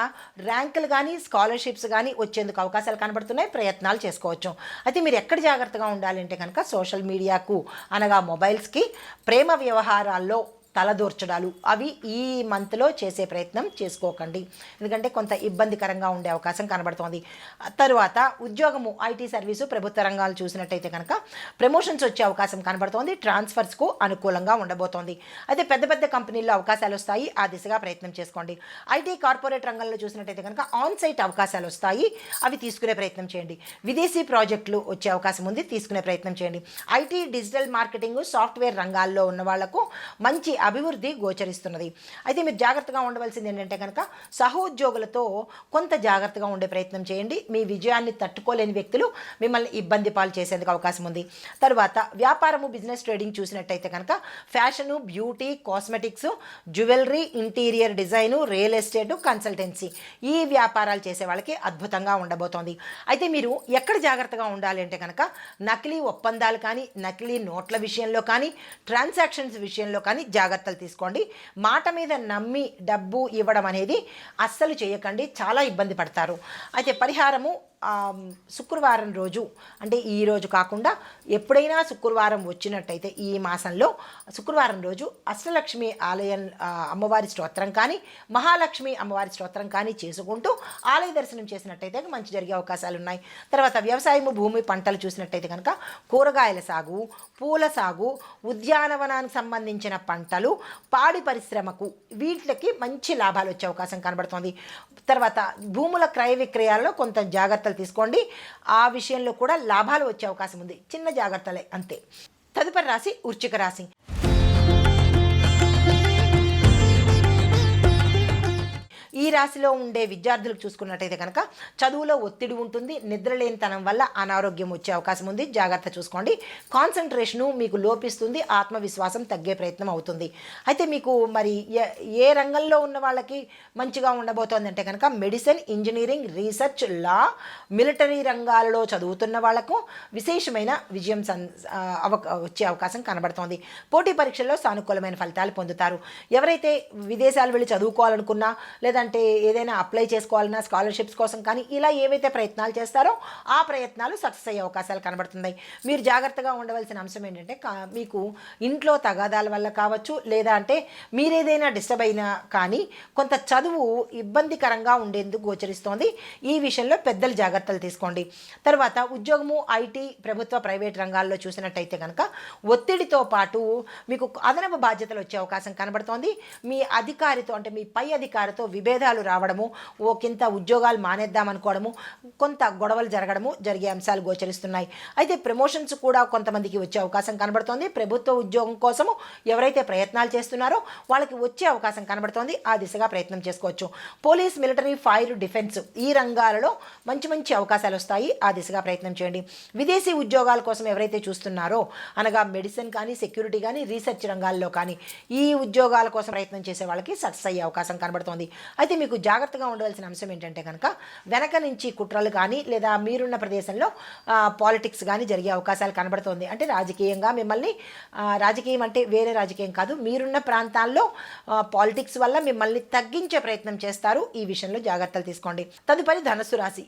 ర్యాంకులు కానీ, స్కాలర్షిప్స్ కానీ వచ్చేందుకు అవకాశాలు కనబడుతున్నాయి. ప్రయత్నాలు చేసుకోవచ్చు. అయితే మీరు ఎక్కడ జాగ్రత్తగా ఉండాలంటే కనుక సోషల్ మీడియాకు అనగా మొబైల్స్కి, ప్రేమ వ్యవహారాల్లో తలదూర్చడాలు అవి ఈ మంత్లో చేసే ప్రయత్నం చేసుకోకండి. ఎందుకంటే కొంత ఇబ్బందికరంగా ఉండే అవకాశం కనబడుతోంది. తరువాత ఉద్యోగము, ఐటీ సర్వీసు, ప్రభుత్వ రంగాలు చూసినట్టయితే కనుక ప్రమోషన్స్ వచ్చే అవకాశం కనబడుతోంది. ట్రాన్స్ఫర్స్కు అనుకూలంగా ఉండబోతోంది. అయితే పెద్ద కంపెనీల్లో అవకాశాలు వస్తాయి. ఆ దిశగా ప్రయత్నం చేసుకోండి. ఐటీ, కార్పొరేట్ రంగంలో చూసినట్టయితే కనుక ఆన్ సైట్ అవకాశాలు వస్తాయి. అవి తీసుకునే ప్రయత్నం చేయండి. విదేశీ ప్రాజెక్టులు వచ్చే అవకాశం ఉంది. తీసుకునే ప్రయత్నం చేయండి. ఐటీ, డిజిటల్ మార్కెటింగ్, సాఫ్ట్వేర్ రంగాల్లో ఉన్న వాళ్లకు మంచి అభివృద్ధి గోచరిస్తున్నది. అయితే మీరు జాగ్రత్తగా ఉండవలసింది ఏంటంటే కనుక సహోద్యోగులతో కొంత జాగ్రత్తగా ఉండే ప్రయత్నం చేయండి. మీ విజయాన్ని తట్టుకోలేని వ్యక్తులు మిమ్మల్ని ఇబ్బంది పాలు చేసేందుకు అవకాశం ఉంది. తర్వాత వ్యాపారము, బిజినెస్, ట్రేడింగ్ చూసినట్టయితే కనుక fashion, beauty, cosmetics, jewellery, interior design, real estate, consultancy ఈ వ్యాపారాలు చేసే వాళ్ళకి అద్భుతంగా ఉండబోతోంది. అయితే మీరు ఎక్కడ జాగ్రత్తగా ఉండాలి అంటే కనుక నకిలీ ఒప్పందాలు కానీ, నకిలీ నోట్ల విషయంలో కానీ, ట్రాన్సాక్షన్స్ విషయంలో కానీ జాగ్రత్తలు తీసుకోండి. మాట మీద నమ్మి డబ్బు ఇవ్వడం అనేది అస్సలు చేయకండి. చాలా ఇబ్బంది పడతారు. అయితే పరిహారము శుక్రవారం రోజు అంటే ఈ రోజు కాకుండా ఎప్పుడైనా శుక్రవారం వచ్చినట్టయితే ఈ మాసంలో శుక్రవారం రోజు అష్టలక్ష్మి ఆలయం అమ్మవారి స్తోత్రం కానీ మహాలక్ష్మి అమ్మవారి స్తోత్రం కానీ చేసుకుంటూ ఆలయ దర్శనం చేసినట్టయితే మంచి జరిగే అవకాశాలు ఉన్నాయి. తర్వాత వ్యవసాయము భూమి పంటలు చూసినట్టయితే కనుక కూరగాయల సాగు, పూల సాగు, ఉద్యానవనానికి సంబంధించిన పంటలు, పాడి పరిశ్రమకు వీటికి మంచి లాభాలు వచ్చే అవకాశం కనబడుతోంది. తర్వాత భూముల క్రయ విక్రయాల్లో కొంత జాగ్రత్తలు తీసుకోండి. ఆ విషయంలో కూడా లాభాలు వచ్చే అవకాశం ఉంది. చిన్న జాగ్రత్తలే అంతే. తదుపరి రాశి వృశ్చిక రాశి. ఈ రాశిలో ఉండే విద్యార్థులకు చూసుకున్నట్టయితే కనుక చదువులో ఒత్తిడి ఉంటుంది. నిద్రలేనితనం వల్ల అనారోగ్యం వచ్చే అవకాశం ఉంది. జాగ్రత్త చూసుకోండి. కాన్సన్ట్రేషను మీకు లోపిస్తుంది. ఆత్మవిశ్వాసం తగ్గే ప్రయత్నం అవుతుంది. అయితే మీకు మరి ఏ రంగంలో ఉన్న వాళ్ళకి మంచిగా ఉండబోతోంది అంటే కనుక మెడిసిన్, ఇంజనీరింగ్, రీసెర్చ్, లా, మిలిటరీ రంగాలలో చదువుతున్న వాళ్లకు విశేషమైన విజయం వచ్చే అవకాశం కనబడుతోంది. పోటీ పరీక్షల్లో సానుకూలమైన ఫలితాలు పొందుతారు. ఎవరైతే విదేశాలు వెళ్ళి చదువుకోవాలనుకున్నా లేదా అంటే ఏదైనా అప్లై చేసుకోవాలన్నా స్కాలర్షిప్స్ కోసం కానీ ఇలా ఏవైతే ప్రయత్నాలు చేస్తారో ఆ ప్రయత్నాలు సక్సెస్ అయ్యే అవకాశాలు కనబడుతున్నాయి. మీరు జాగ్రత్తగా ఉండవలసిన అంశం ఏంటంటే మీకు ఇంట్లో తగాదాల వల్ల కావచ్చు, లేదా అంటే మీరేదైనా డిస్టర్బ్ అయినా కానీ కొంత చదువు ఇబ్బందికరంగా ఉండేందుకు గోచరిస్తోంది. ఈ విషయంలో పెద్దలు జాగ్రత్తలు తీసుకోండి. తర్వాత ఉద్యోగము, ఐటీ, ప్రభుత్వ, ప్రైవేట్ రంగాల్లో చూసినట్టయితే కనుక ఒత్తిడితో పాటు మీకు అదనపు బాధ్యతలు వచ్చే అవకాశం కనబడుతోంది. మీ అధికారితో అంటే మీ పై అధికారితో విభేదాలు రావడము, కింత ఉద్యోగాలు మానేద్దాం అనుకోవడము, కొంత గొడవలు జరిగే అంశాలు గోచరిస్తున్నాయి. అయితే ప్రమోషన్స్ కూడా కొంతమందికి వచ్చే అవకాశం కనబడుతోంది. ప్రభుత్వ ఉద్యోగం కోసము ఎవరైతే ప్రయత్నాలు చేస్తున్నారో వాళ్ళకి వచ్చే అవకాశం కనబడుతోంది. ఆ దిశగా ప్రయత్నం చేసుకోవచ్చు. పోలీస్, మిలిటరీ, ఫైర్, డిఫెన్స్ ఈ రంగాలలో మంచి అవకాశాలు వస్తాయి. ఆ దిశగా ప్రయత్నం చేయండి. విదేశీ ఉద్యోగాల కోసం ఎవరైతే చూస్తున్నారో అనగా మెడిసిన్ కానీ, సెక్యూరిటీ కానీ, రీసెర్చ్ రంగాల్లో కానీ ఈ ఉద్యోగాల కోసం ప్రయత్నం చేసే వాళ్ళకి సక్సెస్ అయ్యే అవకాశం కనబడుతోంది. అయితే మీకు జాగ్రత్తగా ఉండవలసిన అంశం ఏంటంటే కనుక వెనక నుంచి కుట్రలు కానీ లేదా మీరున్న ప్రదేశంలో పాలిటిక్స్ కానీ జరిగే అవకాశాలు కనబడుతోంది. అంటే రాజకీయంగా మిమ్మల్ని రాజకీయం అంటే వేరే రాజకీయం కాదు, మీరున్న ప్రాంతాల్లో పాలిటిక్స్ వల్ల మిమ్మల్ని తగ్గించే ప్రయత్నం చేస్తారు. ఈ విషయంలో జాగ్రత్తలు తీసుకోండి. తదుపరి ధనుస్సు రాశి.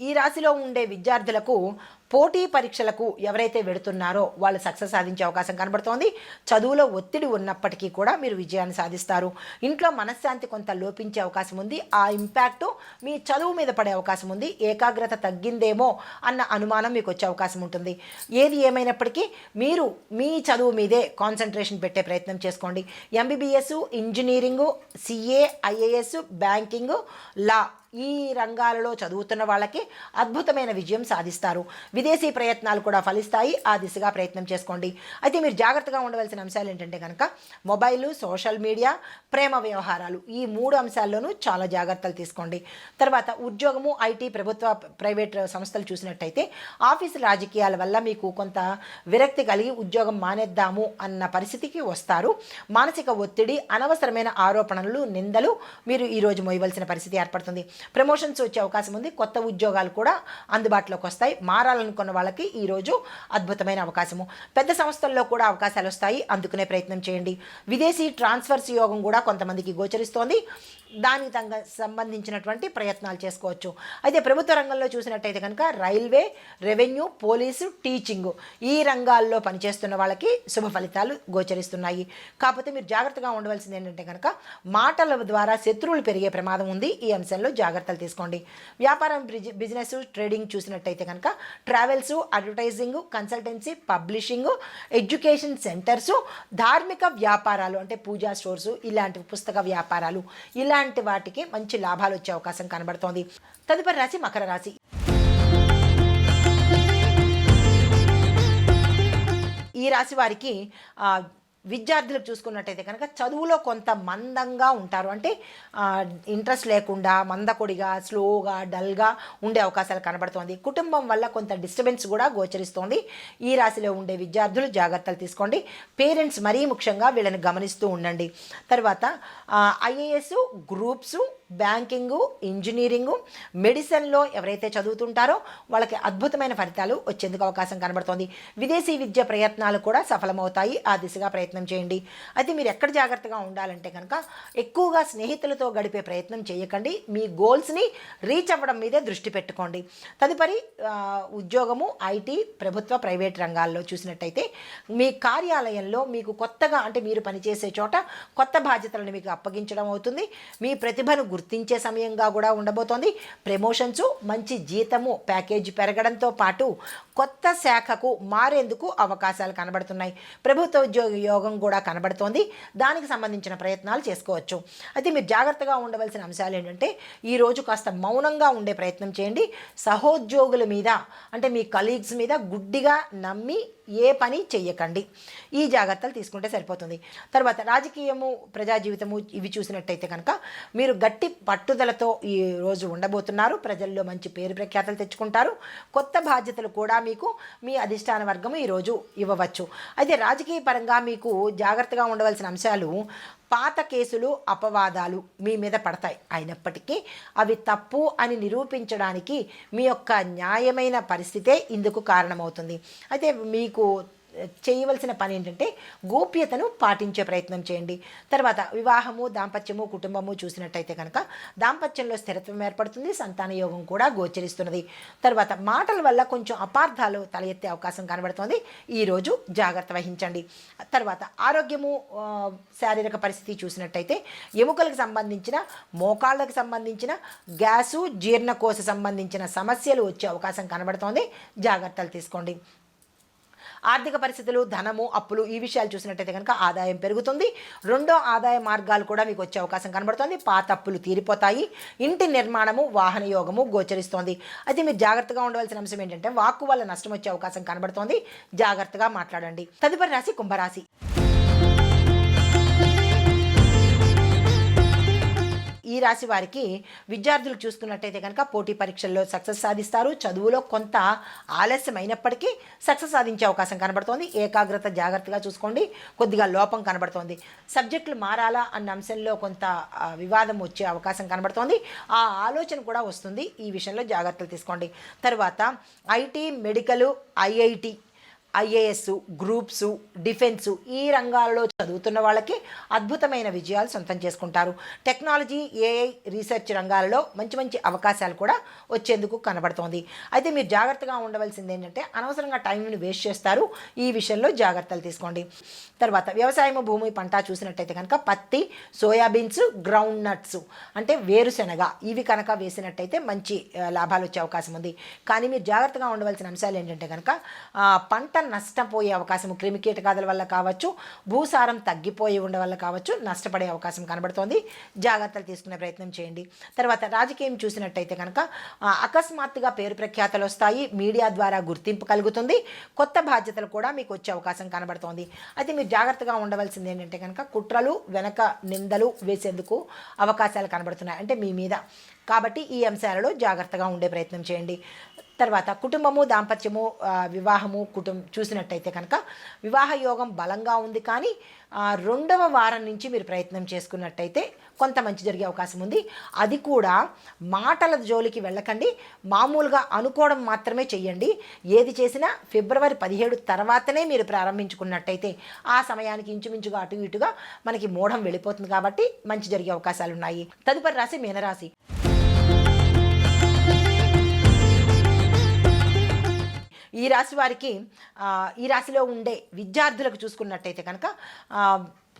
ఈ రాశిలో ఉండే విద్యార్థులకు పోటీ పరీక్షలకు ఎవరైతే వెడుతున్నారో వాళ్ళు సక్సెస్ సాధించే అవకాశం కనబడుతోంది. చదువులో ఒత్తిడి ఉన్నప్పటికీ కూడా మీరు విజయాన్ని సాధిస్తారు. ఇంట్లో మనశ్శాంతి కొంత లోపించే అవకాశం ఉంది. ఆ ఇంపాక్టు మీ చదువు మీద పడే అవకాశం ఉంది. ఏకాగ్రత తగ్గిందేమో అన్న అనుమానం మీకు వచ్చే అవకాశం ఉంటుంది. ఏది ఏమైనప్పటికీ మీరు మీ చదువు మీదే కాన్సన్ట్రేషన్ పెట్టే ప్రయత్నం చేసుకోండి. MBBS, engineering, CA, IAS, banking, law ఈ రంగాలలో చదువుతున్న వాళ్ళకి అద్భుతమైన విజయం సాధిస్తారు. విదేశీ ప్రయత్నాలు కూడా ఫలిస్తాయి. ఆ దిశగా ప్రయత్నం చేసుకోండి. అయితే మీరు జాగ్రత్తగా ఉండవలసిన అంశాలు ఏంటంటే కనుక మొబైలు, సోషల్ మీడియా, ప్రేమ వ్యవహారాలు ఈ 3 అంశాల్లోనూ చాలా జాగ్రత్తలు తీసుకోండి. తర్వాత ఉద్యోగము, ఐటీ, ప్రభుత్వ, ప్రైవేట్ సంస్థలు చూసినట్టయితే ఆఫీసు రాజకీయాల వల్ల మీకు కొంత విరక్తి కలిగి ఉద్యోగం మానేద్దాము అన్న పరిస్థితికి వస్తారు. మానసిక ఒత్తిడి, అనవసరమైన ఆరోపణలు, నిందలు మీరు ఈరోజు మోయవలసిన పరిస్థితి ఏర్పడుతుంది. ప్రమోషన్స్ వచ్చే అవకాశం ఉంది. కొత్త ఉద్యోగాలు కూడా అందుబాటులోకి వస్తాయి. మారాలనుకున్న వాళ్ళకి ఈరోజు అద్భుతమైన అవకాశము. పెద్ద సంస్థల్లో కూడా అవకాశాలు వస్తాయి. అందుకునే ప్రయత్నం చేయండి. విదేశీ ట్రాన్స్ఫర్స్ యోగం కూడా కొంతమందికి గోచరిస్తోంది. దానికి సంబంధించినటువంటి ప్రయత్నాలు చేసుకోవచ్చు. అయితే ప్రభుత్వ రంగంలో చూసినట్టయితే కనుక రైల్వే, రెవెన్యూ, పోలీసు, టీచింగు ఈ రంగాల్లో పనిచేస్తున్న వాళ్ళకి శుభ ఫలితాలు గోచరిస్తున్నాయి. కాకపోతే మీరు జాగ్రత్తగా ఉండవలసింది ఏంటంటే కనుక మాటల ద్వారా శత్రువులు పెరిగే ప్రమాదం ఉంది. ఈ అంశంలో జాగ్రత్తలు తీసుకోండి. వ్యాపారం, బిజినెస్, ట్రేడింగ్ చూసినట్టయితే కనుక travels, advertising, consultancy, publishing, education centres, ధార్మిక వ్యాపారాలు అంటే పూజా స్టోర్సు, ఇలాంటి పుస్తక వ్యాపారాలు ఇలాంటి వాటికి మంచి లాభాలు వచ్చే అవకాశం కనబడుతోంది. తదుపరి రాశి మకర రాశి. ఈ రాశి వారికి విద్యార్థులకు చూసుకున్నట్టయితే కనుక చదువులో కొంత మందంగా ఉంటారు. అంటే ఇంట్రెస్ట్ లేకుండా మందకొడిగా, స్లోగా, డల్గా ఉండే అవకాశాలు కనబడుతోంది. కుటుంబం వల్ల కొంత డిస్టర్బెన్స్ కూడా గోచరిస్తోంది. ఈ రాశిలో ఉండే విద్యార్థులు జాగ్రత్తలు తీసుకోండి. పేరెంట్స్ మరీ ముఖ్యంగా వీళ్ళని గమనిస్తూ ఉండండి. తర్వాత ఐఏఎస్, గ్రూప్స్, బ్యాంకింగు, ఇంజనీరింగు, మెడిసిన్లో ఎవరైతే చదువుతుంటారో వాళ్ళకి అద్భుతమైన ఫలితాలు వచ్చేందుకు అవకాశం కనబడుతోంది. విదేశీ విద్య ప్రయత్నాలు కూడా సఫలమవుతాయి. ఆ దిశగా ప్రయత్నం చేయండి. అయితే మీరు ఎక్కడ జాగ్రత్తగా ఉండాలంటే కనుక ఎక్కువగా స్నేహితులతో గడిపే ప్రయత్నం చేయకండి. మీ గోల్స్ని రీచ్ అవ్వడం మీదే దృష్టి పెట్టుకోండి. తదుపరి ఉద్యోగము, ఐటీ, ప్రభుత్వ, ప్రైవేట్ రంగాల్లో చూసినట్టయితే మీ కార్యాలయంలో మీకు కొత్తగా అంటే మీరు పనిచేసే చోట కొత్త బాధ్యతలను మీకు అప్పగించడం అవుతుంది. మీ ప్రతిభను గుర్తించే సమయంగా కూడా ఉండబోతోంది. ప్రమోషన్స్, మంచి జీతము, ప్యాకేజీ పెరగడంతో పాటు కొత్త శాఖకు మారేందుకు అవకాశాలు కనబడుతున్నాయి. ప్రభుత్వ ఉద్యోగ యోగం కూడా కనబడుతోంది. దానికి సంబంధించిన ప్రయత్నాలు చేసుకోవచ్చు. అయితే మీరు జాగ్రత్తగా ఉండవలసిన అంశాలు ఏంటంటే ఈరోజు కాస్త మౌనంగా ఉండే ప్రయత్నం చేయండి. సహోద్యోగుల మీద అంటే మీ కలీగ్స్ మీద గుడ్డిగా నమ్మి ఏ పని చెయ్యకండి. ఈ జాగ్రత్తలు తీసుకుంటే సరిపోతుంది. తర్వాత రాజకీయము, ప్రజా జీవితము ఇవి చూసినట్టయితే కనుక మీరు గట్టి పట్టుదలతో ఈ రోజు ఉండబోతున్నారు. ప్రజల్లో మంచి పేరు ప్రఖ్యాతలు తెచ్చుకుంటారు. కొత్త బాధ్యతలు కూడా మీకు మీ అధిష్టాన వర్గము ఈరోజు ఇవ్వవచ్చు. అయితే రాజకీయ పరంగా మీకు జాగ్రత్తగా ఉండవలసిన అంశాలు పాత కేసులు, అపవాదాలు మీ మీద పడతాయి. అయినప్పటికీ అవి తప్పు అని నిరూపించడానికి మీ యొక్క న్యాయమైన పరిస్థితే ఇందుకు కారణమవుతుంది. అయితే మీకు చేయవలసిన పని ఏంటంటే గోప్యతను పాటించే ప్రయత్నం చేయండి. తర్వాత వివాహము, దాంపత్యము, కుటుంబము చూసినట్టయితే కనుక దాంపత్యంలో స్థిరత్వం ఏర్పడుతుంది. సంతాన యోగం కూడా గోచరిస్తున్నది. తర్వాత మాటల వల్ల కొంచెం అపార్థాలు తల ఎత్తే అవకాశం కనబడుతోంది. ఈరోజు జాగ్రత్త వహించండి. తర్వాత ఆరోగ్యము, శారీరక పరిస్థితి చూసినట్టయితే ఎముకలకు సంబంధించిన, మోకాళ్ళకు సంబంధించిన, గ్యాసు, జీర్ణకోశ సంబంధించిన సమస్యలు వచ్చే అవకాశం కనబడుతోంది. జాగ్రత్తలు తీసుకోండి. ఆర్థిక పరిస్థితులు, ధనము, అప్పులు ఈ విషయాలు చూసినట్టయితే కనుక ఆదాయం పెరుగుతుంది. రెండో ఆదాయ మార్గాలు కూడా మీకు వచ్చే అవకాశం కనబడుతోంది. పాత అప్పులు తీరిపోతాయి. ఇంటి నిర్మాణము, వాహన యోగము గోచరిస్తోంది. అయితే మీరు జాగ్రత్తగా ఉండవలసిన అంశం ఏంటంటే వాక్కు వల్ల నష్టం వచ్చే అవకాశం కనబడుతోంది. జాగ్రత్తగా మాట్లాడండి. తదుపరి రాశి కుంభరాశి. ఈ రాశి వారికి విద్యార్థులు చూసుకున్నట్టయితే కనుక పోటీ పరీక్షల్లో సక్సెస్ సాధిస్తారు. చదువులో కొంత ఆలస్యం అయినప్పటికీ సక్సెస్ సాధించే అవకాశం కనబడుతోంది. ఏకాగ్రత జాగ్రత్తగా చూసుకోండి. కొద్దిగా లోపం కనబడుతోంది. సబ్జెక్టులు మారాలా అన్న అంశంలో కొంత వివాదం వచ్చే అవకాశం కనబడుతోంది. ఆ ఆలోచన కూడా వస్తుంది. ఈ విషయంలో జాగ్రత్తలు తీసుకోండి. తర్వాత IT, medical, IIT, IAS, groups, defence ఈ రంగాల్లో చదువుతున్న వాళ్ళకి అద్భుతమైన విజయాలు సొంతం చేసుకుంటారు. టెక్నాలజీ, ఏఐ, రీసెర్చ్ రంగాలలో మంచి మంచి అవకాశాలు కూడా వచ్చేందుకు కనబడుతోంది. అయితే మీరు జాగ్రత్తగా ఉండవలసింది ఏంటంటే అనవసరంగా టైంని వేస్ట్ చేస్తారు. ఈ విషయంలో జాగ్రత్తలు తీసుకోండి. తర్వాత వ్యవసాయము, భూమి, పంట చూసినట్టయితే కనుక పత్తి, సోయాబీన్స్, గ్రౌండ్ నట్స్ అంటే వేరుశెనగ ఇవి కనుక వేసినట్టయితే మంచి లాభాలు వచ్చే అవకాశం ఉంది. కానీ మీరు జాగ్రత్తగా ఉండవలసిన అంశాలు ఏంటంటే కనుక పంట నష్టపోయే అవకాశం, క్రిమికీటకాదుల వల్ల కావచ్చు, భూసారం తగ్గిపోయి ఉండడం వల్ల కావచ్చు, నష్టపడే అవకాశం కనబడుతోంది. జాగ్రత్తలు తీసుకునే ప్రయత్నం చేయండి. తర్వాత రాజకీయం చూసినట్టయితే కనుక అకస్మాత్తుగా పేరు ప్రఖ్యాతలు వస్తాయి. మీడియా ద్వారా గుర్తింపు కలుగుతుంది. కొత్త బాధ్యతలు కూడా మీకు వచ్చే అవకాశం కనబడుతోంది. అయితే మీరు జాగ్రత్తగా ఉండవలసింది ఏంటంటే కనుక కుట్రలు, వెనక నిందలు వేసేందుకు అవకాశాలు కనబడుతున్నాయి అంటే మీ మీద. కాబట్టి ఈ అంశాలలో జాగ్రత్తగా ఉండే ప్రయత్నం చేయండి. తర్వాత కుటుంబము, దాంపత్యము, వివాహము, చూసినట్టయితే కనుక వివాహ యోగం బలంగా ఉంది. కానీ రెండవ వారం నుంచి మీరు ప్రయత్నం చేసుకున్నట్టయితే కొంత మంచి జరిగే అవకాశం ఉంది. అది కూడా మాటల జోలికి వెళ్ళకండి. మామూలుగా అనుకోవడం మాత్రమే చెయ్యండి. ఏది చేసినా ఫిబ్రవరి 17 తర్వాతనే మీరు ప్రారంభించుకున్నట్టయితే ఆ సమయానికి ఇంచుమించుగా అటు ఇటుగా మనకి మూఢం వెళ్ళిపోతుంది. కాబట్టి మంచి జరిగే అవకాశాలు ఉన్నాయి. తదుపరి రాశి మీనరాశి. ఈ రాశి వారికి ఈ రాశిలో ఉండే విద్యార్థులకు చూసుకున్నట్టయితే కనుక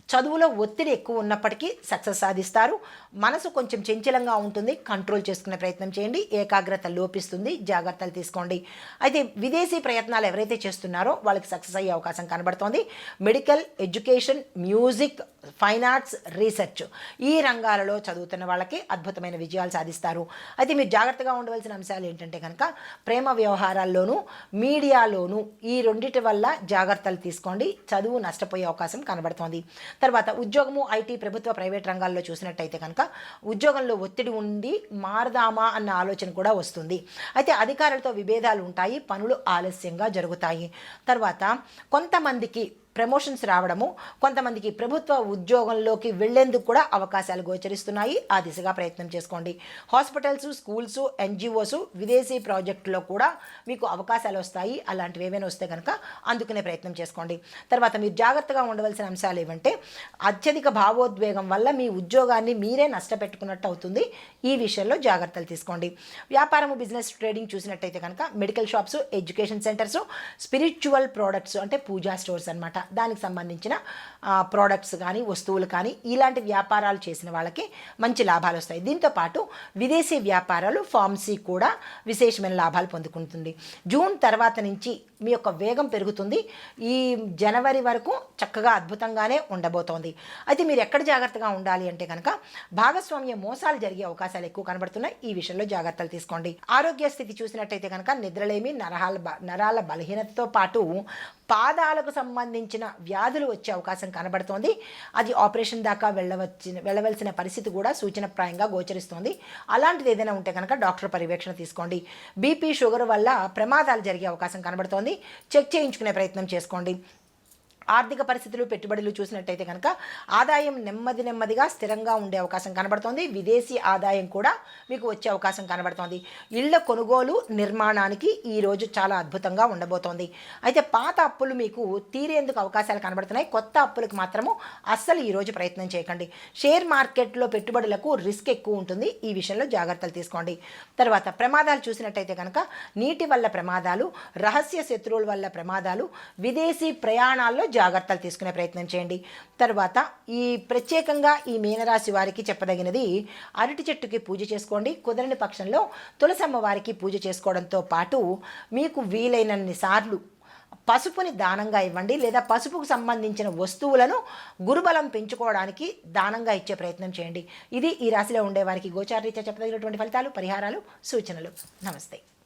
చదువులో ఒత్తిడి ఎక్కువ ఉన్నప్పటికీ సక్సెస్ సాధిస్తారు. మనసు కొంచెం చంచలంగా ఉంటుంది. కంట్రోల్ చేసుకునే ప్రయత్నం చేయండి. ఏకాగ్రత లోపిస్తుంది. జాగ్రత్తలు తీసుకోండి. అయితే విదేశీ ప్రయత్నాలు ఎవరైతే చేస్తున్నారో వాళ్ళకి సక్సెస్ అయ్యే అవకాశం కనబడుతోంది. Medical, education, music, fine arts, research ఈ రంగాలలో చదువుతున్న వాళ్ళకి అద్భుతమైన విజయాలు సాధిస్తారు. అయితే మీరు జాగ్రత్తగా ఉండవలసిన అంశాలు ఏంటంటే కనుక ప్రేమ వ్యవహారాల్లోనూ, మీడియాలోనూ ఈ రెండిటి వల్ల జాగ్రత్తలు తీసుకోండి. చదువు నష్టపోయే అవకాశం కనబడుతోంది. తర్వాత ఉద్యోగము, ఐటీ, ప్రభుత్వ, ప్రైవేట్ రంగాల్లో చూసినట్టయితే కనుక ఉద్యోగంలో ఒత్తిడి ఉండి మారదామా అన్న ఆలోచన కూడా వస్తుంది. అయితే అధికారులతో విభేదాలు ఉంటాయి. పనులు ఆలస్యంగా జరుగుతాయి. తర్వాత కొంతమందికి ప్రమోషన్స్ రావడము, కొంతమందికి ప్రభుత్వ ఉద్యోగంలోకి వెళ్లేందుకు కూడా అవకాశాలు గోచరిస్తున్నాయి. ఆ దిశగా ప్రయత్నం చేసుకోండి. హాస్పిటల్స్, స్కూల్స్, ఎన్జిఓస్, విదేశీ ప్రాజెక్టులో కూడా మీకు అవకాశాలు వస్తాయి. అలాంటివి ఏమైనా వస్తే కనుక అందుకునే ప్రయత్నం చేసుకోండి. తర్వాత మీరు జాగ్రత్తగా ఉండవలసిన అంశాలు ఏమంటే, అత్యధిక భావోద్వేగం వల్ల మీ ఉద్యోగాన్ని మీరే నష్టపెట్టుకున్నట్టు అవుతుంది. ఈ విషయంలో జాగ్రత్తలు తీసుకోండి. వ్యాపారము, బిజినెస్, ట్రేడింగ్ చూసినట్టయితే కనుక medical shops, education centres, spiritual products అంటే పూజా స్టోర్స్ అనమాట, దానికి సంబంధించిన ప్రోడక్ట్స్ కానీ వస్తువులు కానీ ఇలాంటి వ్యాపారాలు చేసిన వాళ్ళకి మంచి లాభాలు వస్తాయి. దీంతోపాటు విదేశీ వ్యాపారాలు, ఫార్మసీ కూడా విశేషమైన లాభాలు పొందుకుంటుంది. జూన్ తర్వాత నుంచి మీ యొక్క వేగం పెరుగుతుంది. ఈ జనవరి వరకు చక్కగా అద్భుతంగానే ఉండబోతోంది. అయితే మీరు ఎక్కడ జాగ్రత్తగా ఉండాలి అంటే కనుక భాగస్వామ్య మోసాలు జరిగే అవకాశాలు ఎక్కువ కనబడుతున్నాయి. ఈ విషయంలో జాగ్రత్తలు తీసుకోండి. ఆరోగ్య స్థితి చూసినట్టయితే కనుక నిద్రలేమి, నరాల బలహీనతతో పాటు పాదాలకు సంబంధించిన వ్యాధులు వచ్చే అవకాశం కనబడుతోంది. అది ఆపరేషన్ దాకా వెళ్ళవలసిన పరిస్థితి కూడా సూచనప్రాయంగా గోచరిస్తోంది. అలాంటిది ఏదైనా ఉంటే కనుక డాక్టర్ పర్యవేక్షణ తీసుకోండి. బీపీ, షుగర్ వల్ల ప్రమాదాలు జరిగే అవకాశం కనబడుతోంది. చెక్ చేయించుకునే ప్రయత్నం చేసుకోండి. ఆర్థిక పరిస్థితులు, పెట్టుబడులు చూసినట్టయితే కనుక ఆదాయం నెమ్మదిగా స్థిరంగా ఉండే అవకాశం కనబడుతోంది. విదేశీ ఆదాయం కూడా మీకు వచ్చే అవకాశం కనబడుతోంది. ఇళ్ల కొనుగోలు, నిర్మాణానికి ఈరోజు చాలా అద్భుతంగా ఉండబోతోంది. అయితే పాత అప్పులు మీకు తీరేందుకు అవకాశాలు కనబడుతున్నాయి. కొత్త అప్పులకు మాత్రము అస్సలు ఈరోజు ప్రయత్నం చేయకండి. షేర్ మార్కెట్లో పెట్టుబడులకు రిస్క్ ఎక్కువ ఉంటుంది. ఈ విషయంలో జాగ్రత్తలు తీసుకోండి. తర్వాత ప్రమాదాలు చూసినట్టయితే కనుక నీటి వల్ల ప్రమాదాలు, రహస్య శత్రువుల వల్ల ప్రమాదాలు, విదేశీ ప్రయాణాల్లో జాగ్రత్తలు తీసుకునే ప్రయత్నం చేయండి. తర్వాత ఈ ప్రత్యేకంగా ఈ మీనరాశి వారికి చెప్పదగినది, అరటి చెట్టుకి పూజ చేసుకోండి. కుదరని పక్షంలో తులసమ్మ వారికి పూజ చేసుకోవడంతో పాటు మీకు వీలైనన్ని సార్లు పసుపుని దానంగా ఇవ్వండి, లేదా పసుపుకు సంబంధించిన వస్తువులను గురుబలం పెంచుకోవడానికి దానంగా ఇచ్చే ప్రయత్నం చేయండి. ఇది ఈ రాశిలో ఉండేవారికి గోచారరీత్యా చెప్పదగినటువంటి ఫలితాలు, పరిహారాలు, సూచనలు. నమస్తే.